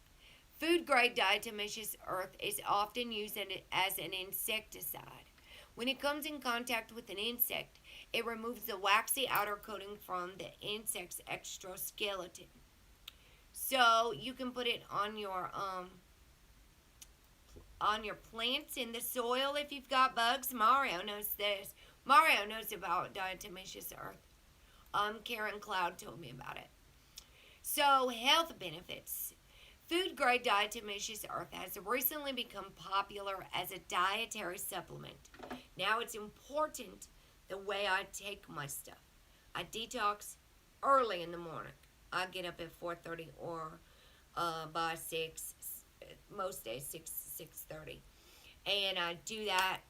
A: Food-grade diatomaceous earth is often used as an insecticide. When it comes in contact with an insect, it removes the waxy outer coating from the insect's exoskeleton. So you can put it on your on your plants in the soil if you've got bugs. Mario knows this. Mario knows about diatomaceous earth. Karen Cloud told me about it. So, health benefits. Food grade diatomaceous earth has recently become popular as a dietary supplement. Now it's important the way I take my stuff. I detox early in the morning. I get up at 4:30 or by 6, most days 6:30. And I do that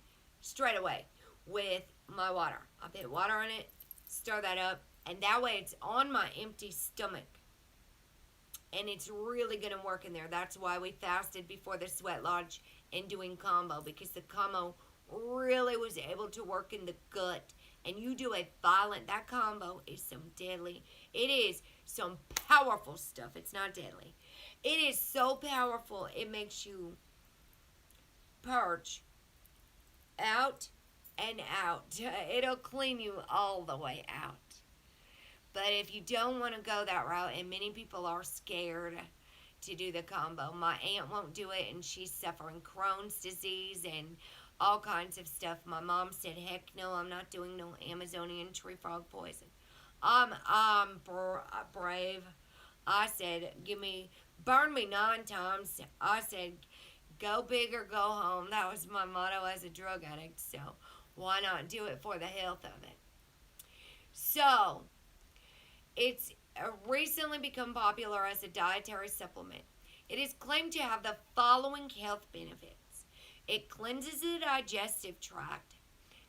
A: straight away with my water. I put water on it, stir that up, and that way it's on my empty stomach. And it's really going to work in there. That's why we fasted before the sweat lodge and doing combo, because the combo really was able to work in the gut. And you do a violent, that combo is some deadly, it is some powerful stuff. It's not deadly. It is so powerful, it makes you purge out and out. It'll clean you all the way out. But if you don't want to go that route, and many people are scared to do the combo, my aunt won't do it, and she's suffering Crohn's disease and all kinds of stuff. My mom said, heck no, I'm not doing no Amazonian tree frog poison. I'm brave. I said, burn me 9 times. I said, go big or go home. That was my motto as a drug addict, so why not do it for the health of it? So, it's recently become popular as a dietary supplement. It is claimed to have the following health benefits. It cleanses the digestive tract.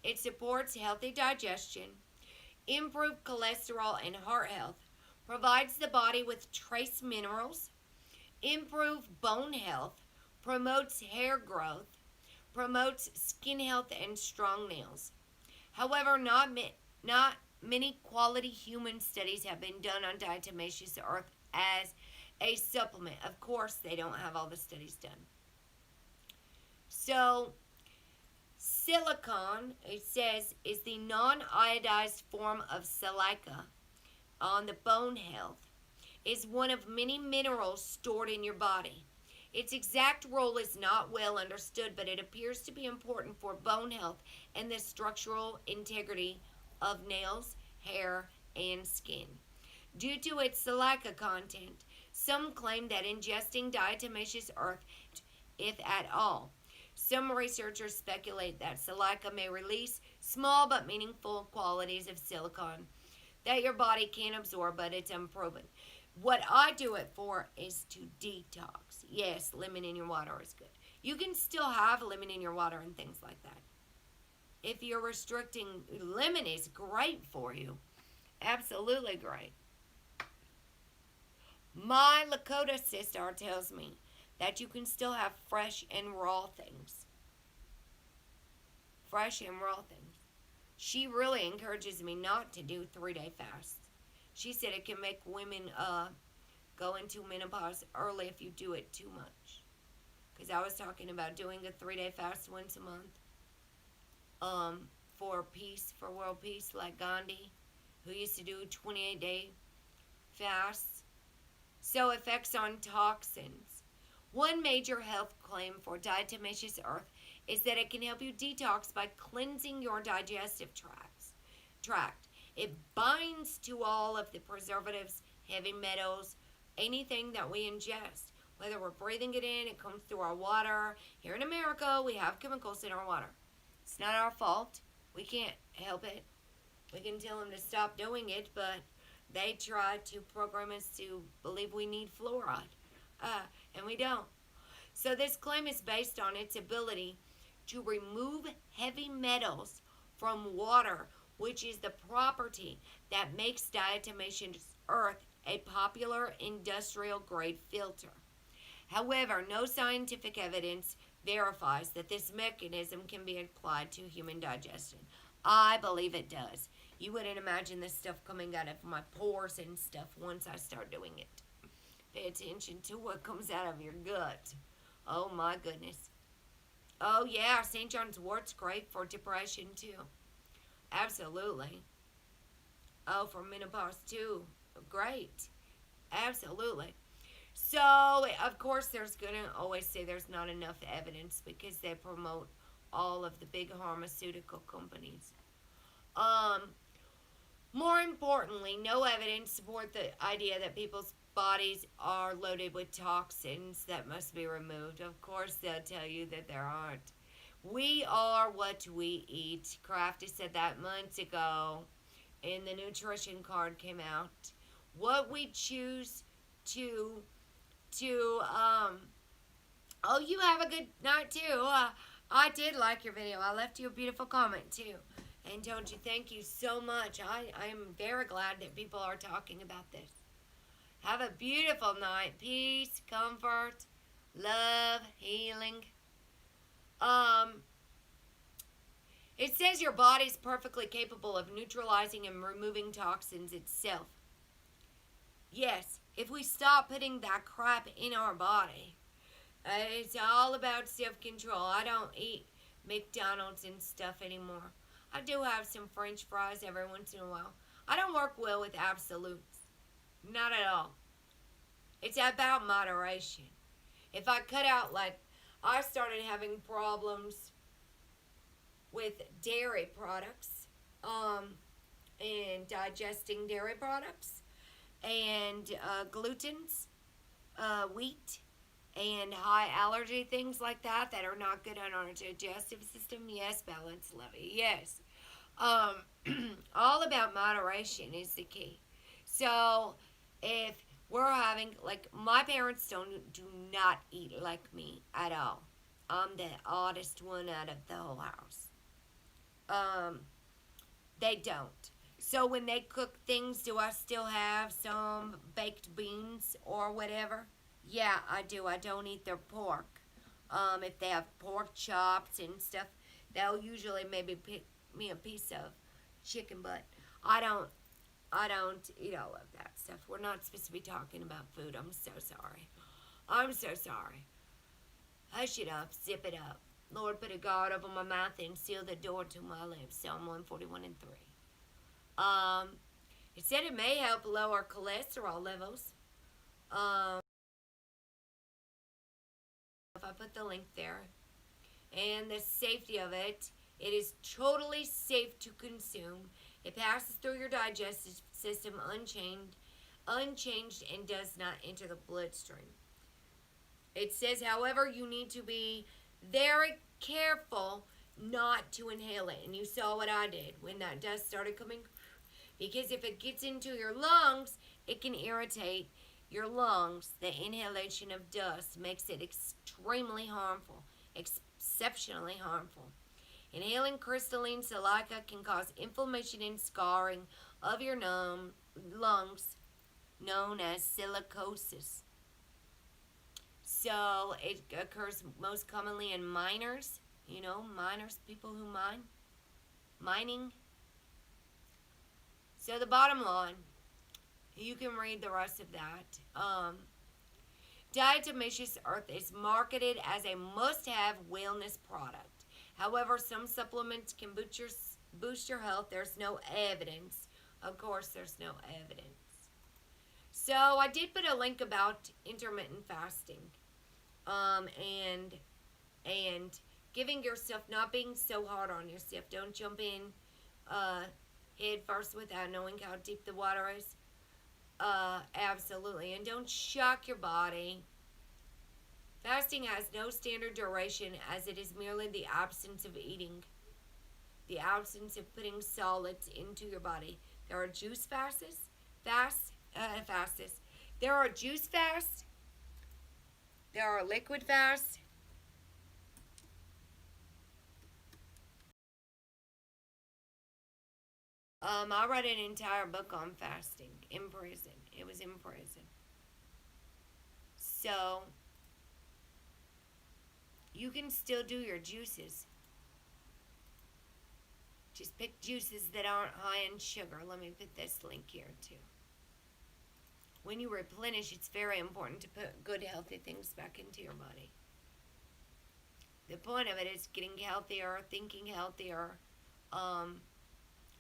A: It supports healthy digestion, improved cholesterol and heart health, provides the body with trace minerals, improved bone health, promotes hair growth, promotes skin health and strong nails. However, not many quality human studies have been done on diatomaceous earth as a supplement. Of course, they don't have all the studies done. So, silicon, it says, is the non-iodized form of silica on the bone health, is one of many minerals stored in your body. Its exact role is not well understood, but it appears to be important for bone health and the structural integrity of nails, hair, and skin. Due to its silica content, some claim that ingesting diatomaceous earth, if at all. Some researchers speculate that silica may release small but meaningful qualities of silicon that your body can absorb, but it's unproven. What I do it for is to detox. Yes, lemon in your water is good. You can still have lemon in your water and things like that. If you're restricting, lemon is great for you. Absolutely great. My Lakota sister tells me that you can still have fresh and raw things. Fresh and raw things. She really encourages me not to do 3-day fasts. She said it can make women go into menopause early if you do it too much. Because I was talking about doing a 3-day fast once a month. For peace, for world peace, like Gandhi, who used to do 28-day fasts. So, effects on toxins. One major health claim for diatomaceous earth is that it can help you detox by cleansing your digestive tract. It binds to all of the preservatives, heavy metals, anything that we ingest. Whether we're breathing it in, it comes through our water. Here in America, we have chemicals in our water. It's not our fault. We can't help it. We can tell them to stop doing it, but they try to program us to believe we need fluoride, and we don't. So this claim is based on its ability to remove heavy metals from water, which is the property that makes diatomaceous earth a popular industrial grade filter. However, no scientific evidence verifies that this mechanism can be applied to human digestion. I believe it does. You wouldn't imagine this stuff coming out of my pores and stuff once I start doing it. Pay attention to what comes out of your gut. Oh my goodness. Oh yeah, St. John's wort's great for depression too. Absolutely. Oh, for menopause too. Great. Absolutely. So, of course, there's going to always say there's not enough evidence because they promote all of the big pharmaceutical companies. Um, More importantly, no evidence support the idea that people's bodies are loaded with toxins that must be removed. Of course, they'll tell you that there aren't. We are what we eat. Crafty said that months ago, and the nutrition card came out. What we choose to to oh, you have a good night too. I did like your video. I left you a beautiful comment too, and told you thank you so much. I am very glad that people are talking about this. Have a beautiful night. Peace, comfort, love, healing. Um, it says your body's perfectly capable of neutralizing and removing toxins itself. Yes, if we stop putting that crap in our body. It's all about self-control. I don't eat McDonald's and stuff anymore. I do have some French fries every once in a while. I don't work well with absolutes. Not at all. It's about moderation. If I cut out, like, I started having problems with dairy products, and digesting dairy products, and glutens, wheat, and high allergy things like that that are not good on our digestive system. Yes, balance, Levy. Yes. All about moderation is the key. So if we're having, like, my parents do not eat like me at all. I'm the oddest one out of the whole house. Um, they don't. So when they cook things, do I still have some baked beans or whatever? Yeah, I do. I don't eat their pork. If they have pork chops and stuff, they'll usually maybe pick me a piece of chicken, but I don't. I don't eat all of that stuff. We're not supposed to be talking about food. I'm so sorry. I'm so sorry. Hush it up. Zip it up. Lord, put a guard over my mouth and seal the door to my lips. Psalm 141 and 3. It said it may help lower cholesterol levels. If I put the link there. And the safety of it. It is totally safe to consume. It passes through your digestive system unchanged and does not enter the bloodstream. It says, however, you need to be very careful not to inhale it. And you saw what I did when that dust started coming. Because if it gets into your lungs, it can irritate your lungs. The inhalation of dust makes it extremely harmful, exceptionally harmful. Inhaling crystalline silica can cause inflammation and scarring of your lungs, known as silicosis. So it occurs most commonly in miners. You know, miners, people who mine. Mining. So the bottom line, you can read the rest of that. Diatomaceous earth is marketed as a must-have wellness product. However, some supplements can boost your health. There's no evidence. Of course, there's no evidence. So I did put a link about intermittent fasting, and giving yourself, not being so hard on yourself. Don't jump in head first without knowing how deep the water is. Absolutely. And don't shock your body. Fasting has no standard duration, as it is merely the absence of eating, the absence of putting solids into your body. There are juice fasts. There are juice fasts. There are liquid fasts. I read an entire book on fasting in prison. It was in prison. So you can still do your juices. Just pick juices that aren't high in sugar. Let me put this link here too. When you replenish, it's very important to put good, healthy things back into your body. The point of it is getting healthier, thinking healthier.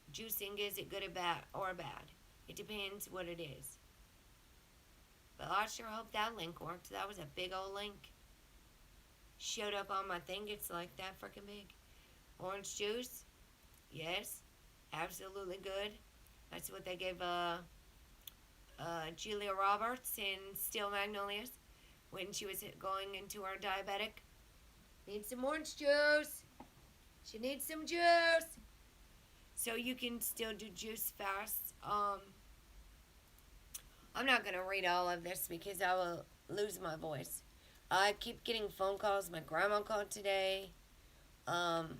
A: Juicing, is it good or bad? It depends what it is. But I sure hope that link worked. That was a big old link. Showed up on my thing. It's like that freaking big. Orange juice. Yes. Absolutely good. That's what they gave Julia Roberts in Steel Magnolias when she was going into her diabetic. Need some orange juice. She needs some juice. So you can still do juice fasts. I'm not going to read all of this because I will lose my voice. I keep getting phone calls. My grandma called today. And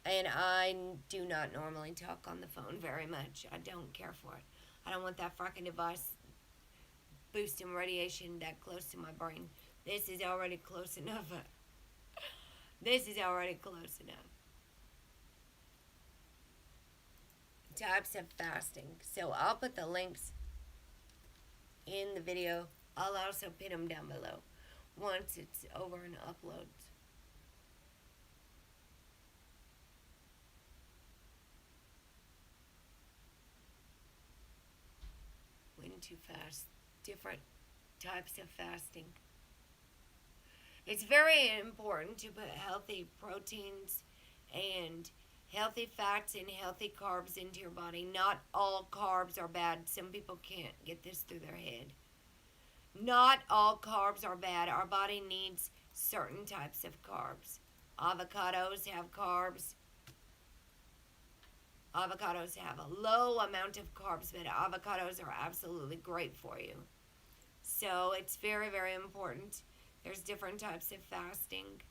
A: I do not normally talk on the phone very much. I don't care for it. I don't want that fucking device boosting radiation that close to my brain. This is already close enough. This is already close enough. Types of fasting. So I'll put the links in the video. I'll also pin them down below once it's over and uploads. When to fast. Different types of fasting. It's very important to put healthy proteins and healthy fats and healthy carbs into your body. Not all carbs are bad. Some people can't get this through their head. Not all carbs are bad. Our body needs certain types of carbs. Avocados have carbs. Avocados have a low amount of carbs, but avocados are absolutely great for you. So it's very, very important. There's different types of fasting.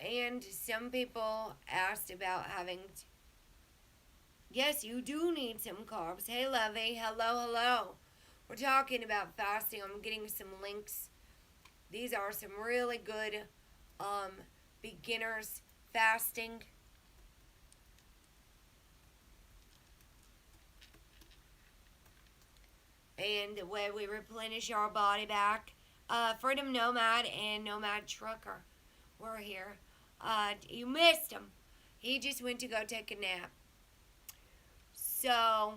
A: And some people asked about having... Yes, you do need some carbs. Hey, Lovey. Hello, hello. We're talking about fasting. I'm getting some links. These are some really good beginners fasting. And the way we replenish our body back. Freedom Nomad and Nomad Trucker were here. You missed him. He just went to go take a nap. So,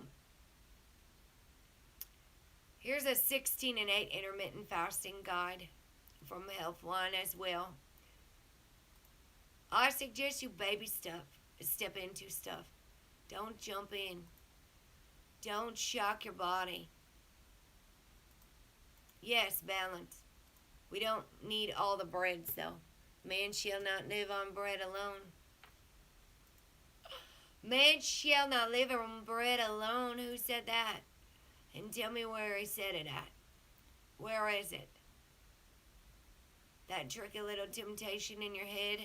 A: here's a 16 and 8 intermittent fasting guide from Health One as well. I suggest you step into stuff. Don't jump in. Don't shock your body. Yes, balance. We don't need all the breads, though. Man shall not live on bread alone. Man shall not live on bread alone. Who said that? And tell me where he said it at. Where is it? That tricky little temptation in your head?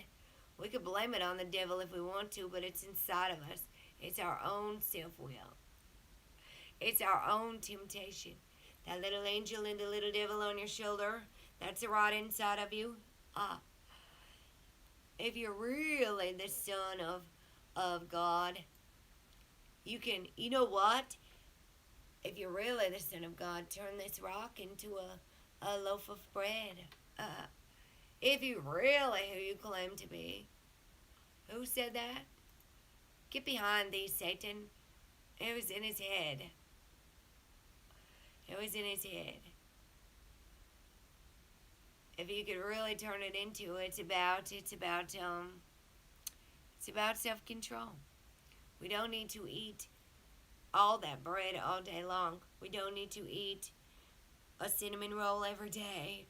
A: We could blame it on the devil if we want to, but it's inside of us. It's our own self-will. It's our own temptation. That little angel and the little devil on your shoulder, that's right inside of you. If you're really the son of God, you can, you know what? If you're really the son of God, turn this rock into a loaf of bread. If you really who you claim to be. Who said that? Get behind thee, Satan. It was in his head. It was in his head. If you could really turn it into, it's about self-control. We don't need to eat all that bread all day long. We don't need to eat a cinnamon roll every day.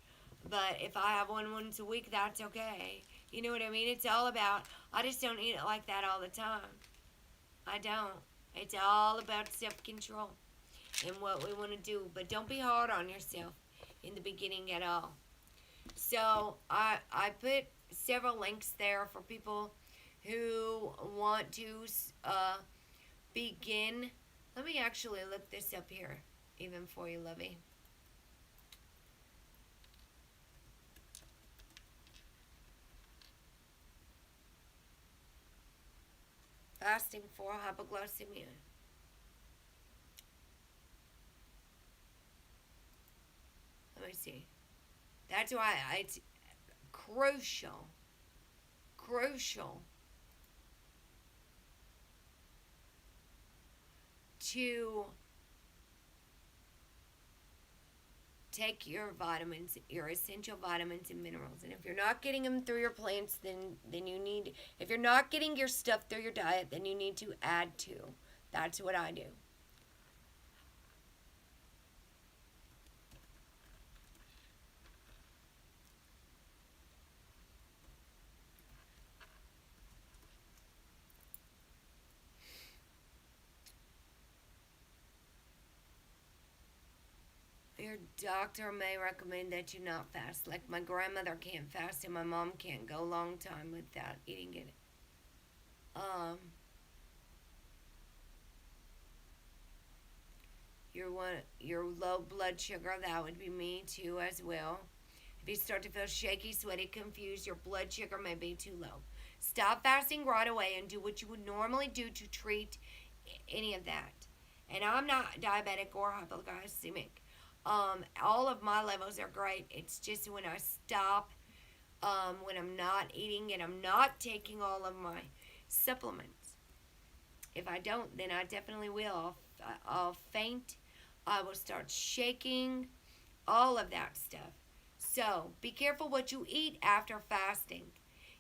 A: But if I have one once a week, that's okay. You know what I mean? It's all about, I just don't eat it like that all the time. I don't. It's all about self-control and what we want to do. But don't be hard on yourself in the beginning at all. So I put several links there for people who want to begin. Let me actually look this up here, even for you, Lovey. Fasting for hypoglycemia. I see. That's why it's crucial to take your vitamins, your essential vitamins and minerals. And if you're not getting them through your plants, then you need, if you're not getting your stuff through your diet, then you need to add to. That's what I do. Your doctor may recommend that you not fast. Like my grandmother can't fast and my mom can't go a long time without eating it. Um, your low blood sugar, that would be me too as well. If you start to feel shaky, sweaty, confused, your blood sugar may be too low. Stop fasting right away and do what you would normally do to treat any of that. And I'm not diabetic or hypoglycemic. All of my levels are great. It's just when I stop, when I'm not eating and I'm not taking all of my supplements. If I don't, then I definitely will. I'll faint. I will start shaking. All of that stuff. So be careful what you eat after fasting.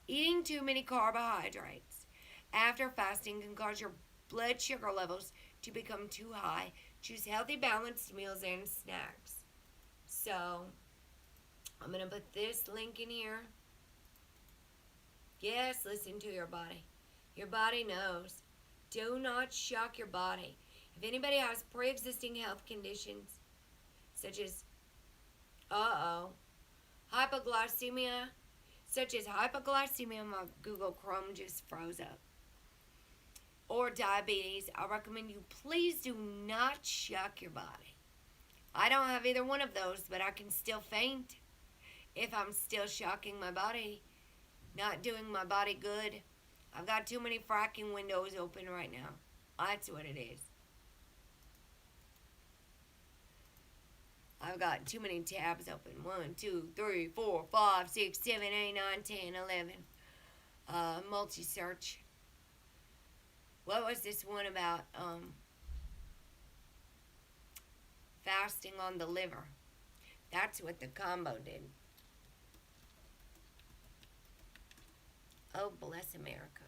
A: Eating too many carbohydrates after fasting can cause your blood sugar levels to become too high. Choose healthy, balanced meals and snacks. So, I'm going to put this link in here. Yes, listen to your body. Your body knows. Do not shock your body. If anybody has pre-existing health conditions, such as, hypoglycemia, my Google Chrome just froze up, or diabetes, I recommend you please do not shock your body. I don't have either one of those, but I can still faint if I'm still shocking my body, not doing my body good. I've got too many fracking windows open right now. That's what it is. I've got too many tabs open. 1, 2, 3, 4, 5, 6, 7, 8, 9, 10, 11. Multi-search. What was this one about? Fasting on the liver. That's what the combo did. Oh, bless America.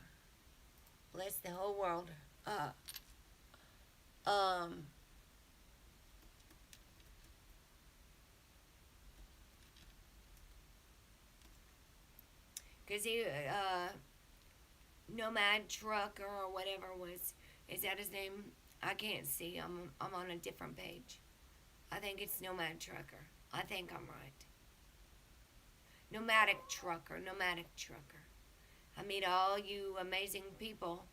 A: Bless the whole world. Because he, Nomad Trucker or whatever is that his name? I can't see. I'm on a different page. I think it's Nomad Trucker. I think I'm right. Nomadic Trucker. I meet all you amazing people.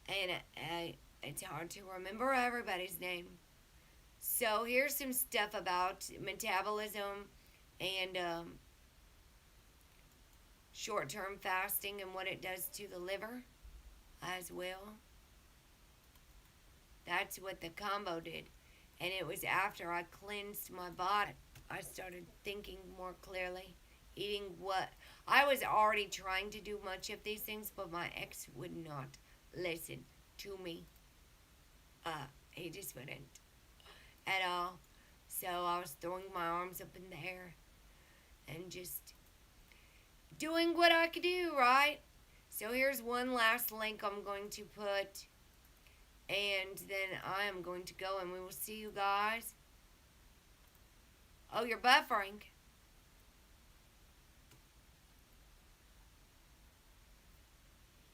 A: And it's hard to remember everybody's name. So here's some stuff about metabolism and short-term fasting and what it does to the liver as well. That's what the combo did. And it was after I cleansed my body. I started thinking more clearly. Eating what? I was already trying to do much of these things, but my ex would not listen to me. He just wouldn't at all. So I was throwing my arms up in the air and just doing what I could do, right? So here's one last link I'm going to put, and then I am going to go and we will see you guys. Oh, you're buffering.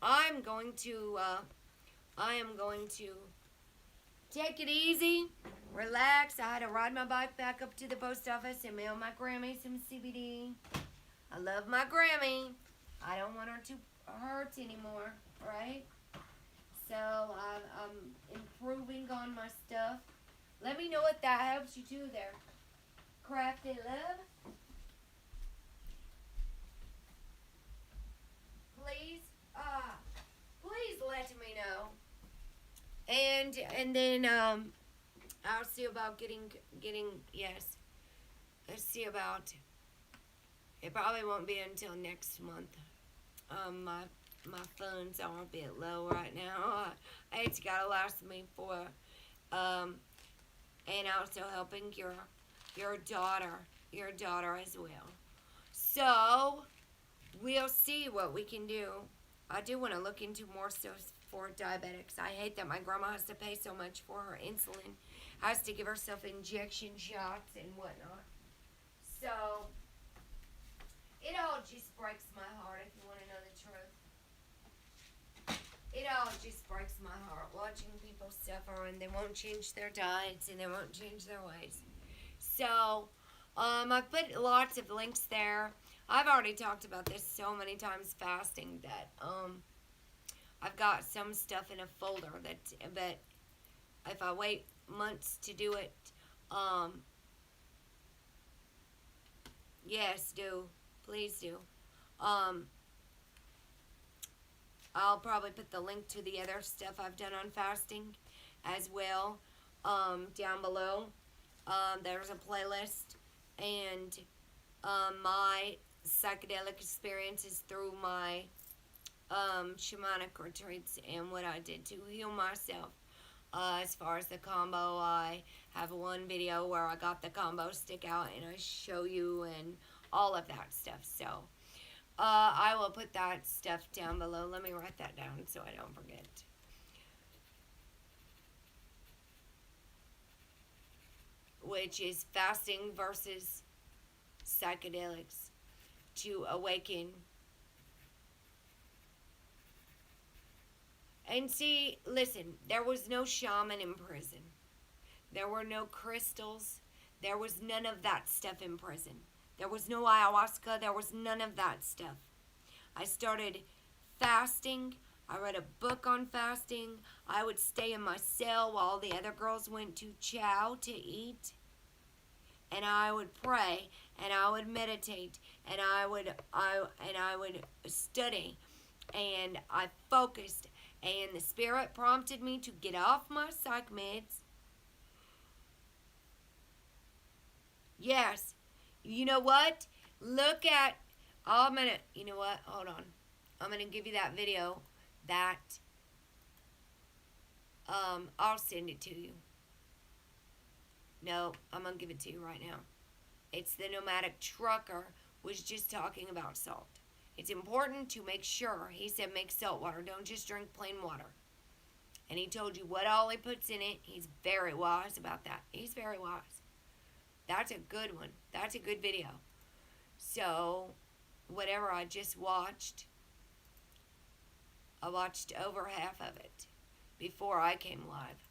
A: I am going to take it easy, relax. I had to ride my bike back up to the post office and mail my Grammy some CBD. I love my Grammy. I don't want her to hurt anymore, right? So I'm improving on my stuff. Let me know if that helps you too there. Crafted love. Please, And then I'll see about getting yes. Let's see about. It probably won't be until next month. My funds are a bit low right now. It's gotta last me for and also helping your daughter as well. So we'll see what we can do. I do want to look into more stuff for diabetics. I hate that my grandma has to pay so much for her insulin, has to give herself injection shots and whatnot. So it all just breaks my heart, if you want to know the truth. It all just breaks my heart watching people suffer and they won't change their diets and they won't change their ways. So, I've put lots of links there. I've already talked about this so many times, fasting, that I've got some stuff in a folder but if I wait months to do it, yes, do. Please do. I'll probably put the link to the other stuff I've done on fasting as well down below. There's a playlist, and my psychedelic experiences through my shamanic retreats and what I did to heal myself. As far as the combo, I have one video where I got the combo stick out and I show you and all of that stuff. So I will put that stuff down below. Let me write that down so I don't forget. Which is fasting versus psychedelics to awaken. And see, listen, there was no shaman in prison. There were no crystals. There was none of that stuff in prison. There was no ayahuasca. There was none of that stuff. I started fasting. I read a book on fasting. I would stay in my cell while the other girls went to chow to eat. And I would pray, and I would meditate, and I would study, and I focused, and the Spirit prompted me to get off my psych meds. Yes. You know what? Look at, you know what? Hold on. I'm going to give you that video that, I'll send it to you. No, I'm going to give it to you right now. It's the nomadic trucker was just talking about salt. It's important to make sure, he said make salt water, don't just drink plain water. And he told you what all he puts in it. He's very wise about that. He's very wise. That's a good one. That's a good video. So, whatever I just watched, I watched over half of it before I came live.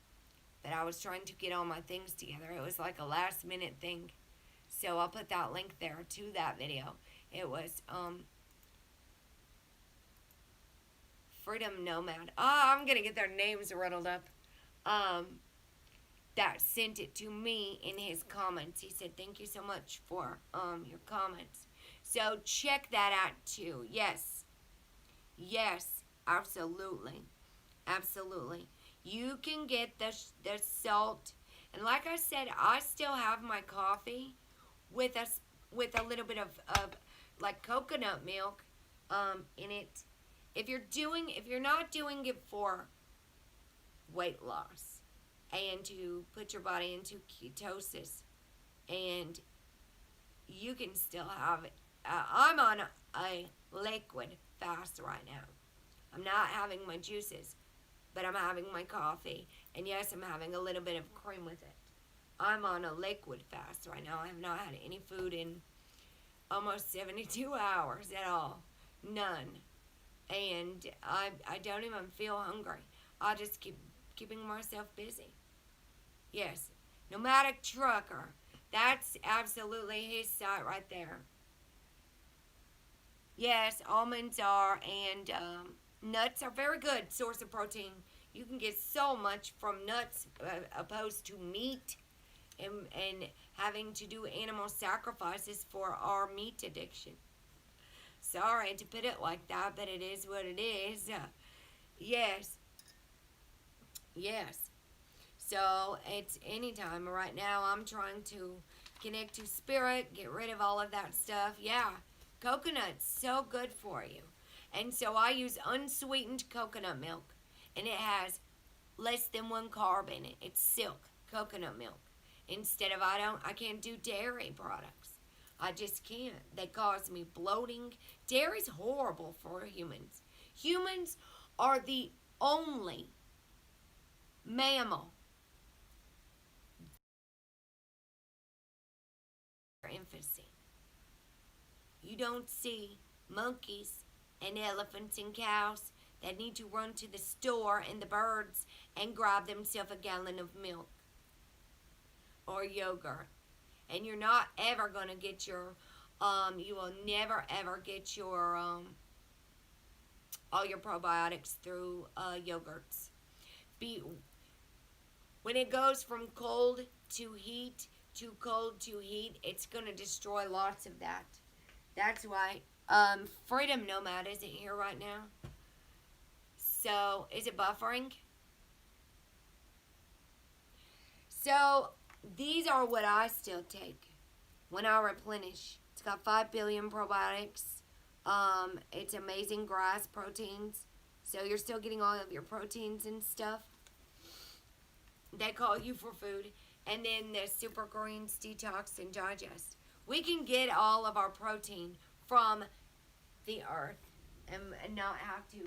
A: But I was trying to get all my things together. It was like a last minute thing. So I'll put that link there to that video. It was Freedom Nomad. I'm going to get their names riddled up. That sent it to me in his comments. He said, thank you so much for your comments. So check that out too. Yes. Yes, absolutely. Absolutely. You can get the salt. And like I said, I still have my coffee with a little bit of like coconut milk in it. If you're not doing it for weight loss and to put your body into ketosis, and you can still have it. I'm on a liquid fast right now. I'm not having my juices, but I'm having my coffee. And yes, I'm having a little bit of cream with it. I'm on a liquid fast right now. I have not had any food in almost 72 hours at all. None. And I don't even feel hungry. I just keep keeping myself busy. Yes. Nomadic Trucker. That's absolutely his site right there. Yes, almonds are, and nuts are very good source of protein. You can get so much from nuts opposed to meat and having to do animal sacrifices for our meat addiction. Sorry to put it like that, but it is what it is. Yes. Yes. So it's anytime. Right now, I'm trying to connect to spirit, get rid of all of that stuff. Yeah, coconut's so good for you. And so I use unsweetened coconut milk, and it has less than 1 carb in it. It's silk coconut milk. Instead of I can't do dairy products. I just can't. They cause me bloating. Dairy's horrible for humans. Humans are the only mammal for infancy. You don't see monkeys and elephants and cows that need to run to the store and the birds and grab themselves a gallon of milk or yogurt. And you're not ever going to get your, you will never ever get your, all your probiotics through yogurts. Be, when it goes from cold to heat, to cold to heat, it's going to destroy lots of that. That's why Freedom Nomad isn't here right now. So, is it buffering? So, these are what I still take when I replenish. It's got 5 billion probiotics. It's amazing grass proteins. So, you're still getting all of your proteins and stuff. They call you for food. And then the super greens detox and digest. We can get all of our protein from the earth and not have to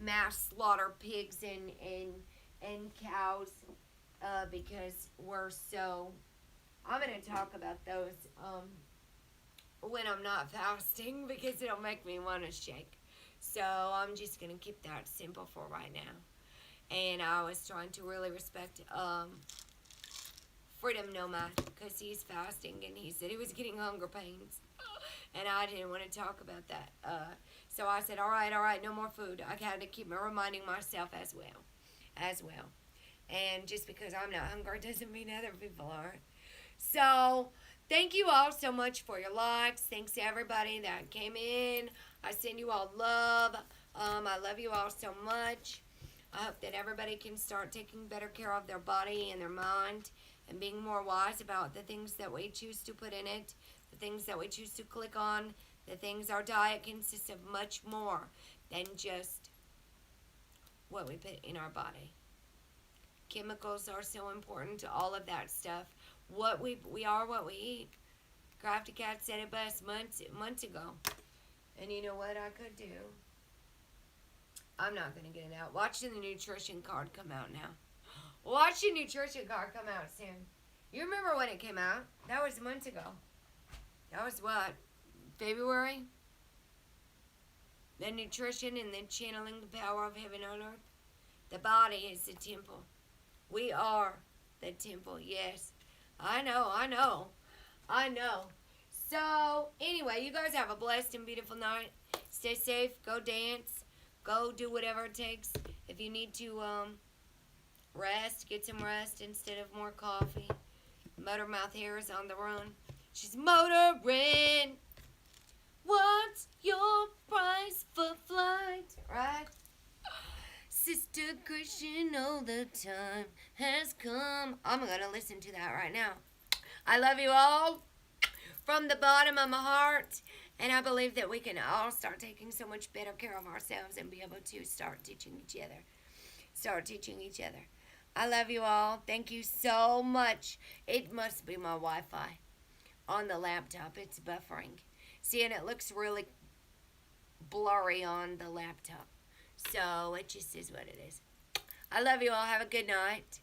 A: mass slaughter pigs and cows because we're so. I'm going to talk about those when I'm not fasting because it'll make me want to shake. So I'm just going to keep that simple for right now. And I was trying to really respect Freedom Nomad because he's fasting and he said he was getting hunger pains. And I didn't want to talk about that. So I said, all right, no more food. I had to keep reminding myself as well. And just because I'm not hungry doesn't mean other people aren't. So thank you all so much for your likes. Thanks to everybody that came in. I send you all love. I love you all so much. I hope that everybody can start taking better care of their body and their mind and being more wise about the things that we choose to put in it, the things that we choose to click on, the things our diet consists of much more than just what we put in our body. Chemicals are so important to all of that stuff. We are what we eat. Crafty Cat said it best months ago. And you know what I could do? I'm not going to get it out. Watch the nutrition card come out now. Watch the nutrition card come out soon. You remember when it came out? That was months ago. That was what? February? The nutrition and the channeling the power of heaven on earth. The body is the temple. We are the temple, yes. I know. So, anyway, you guys have a blessed and beautiful night. Stay safe. Go dance. Go do whatever it takes. If you need to rest, get some rest instead of more coffee. Motormouth here is on the run. She's motoring. What's your price for flight? Right? Sister Christian, all the time has come. I'm going to listen to that right now. I love you all from the bottom of my heart. And I believe that we can all start taking so much better care of ourselves and be able to start teaching each other. I love you all. Thank you so much. It must be my Wi-Fi on the laptop. It's buffering. See, and it looks really blurry on the laptop. So it just is what it is. I love you all. Have a good night.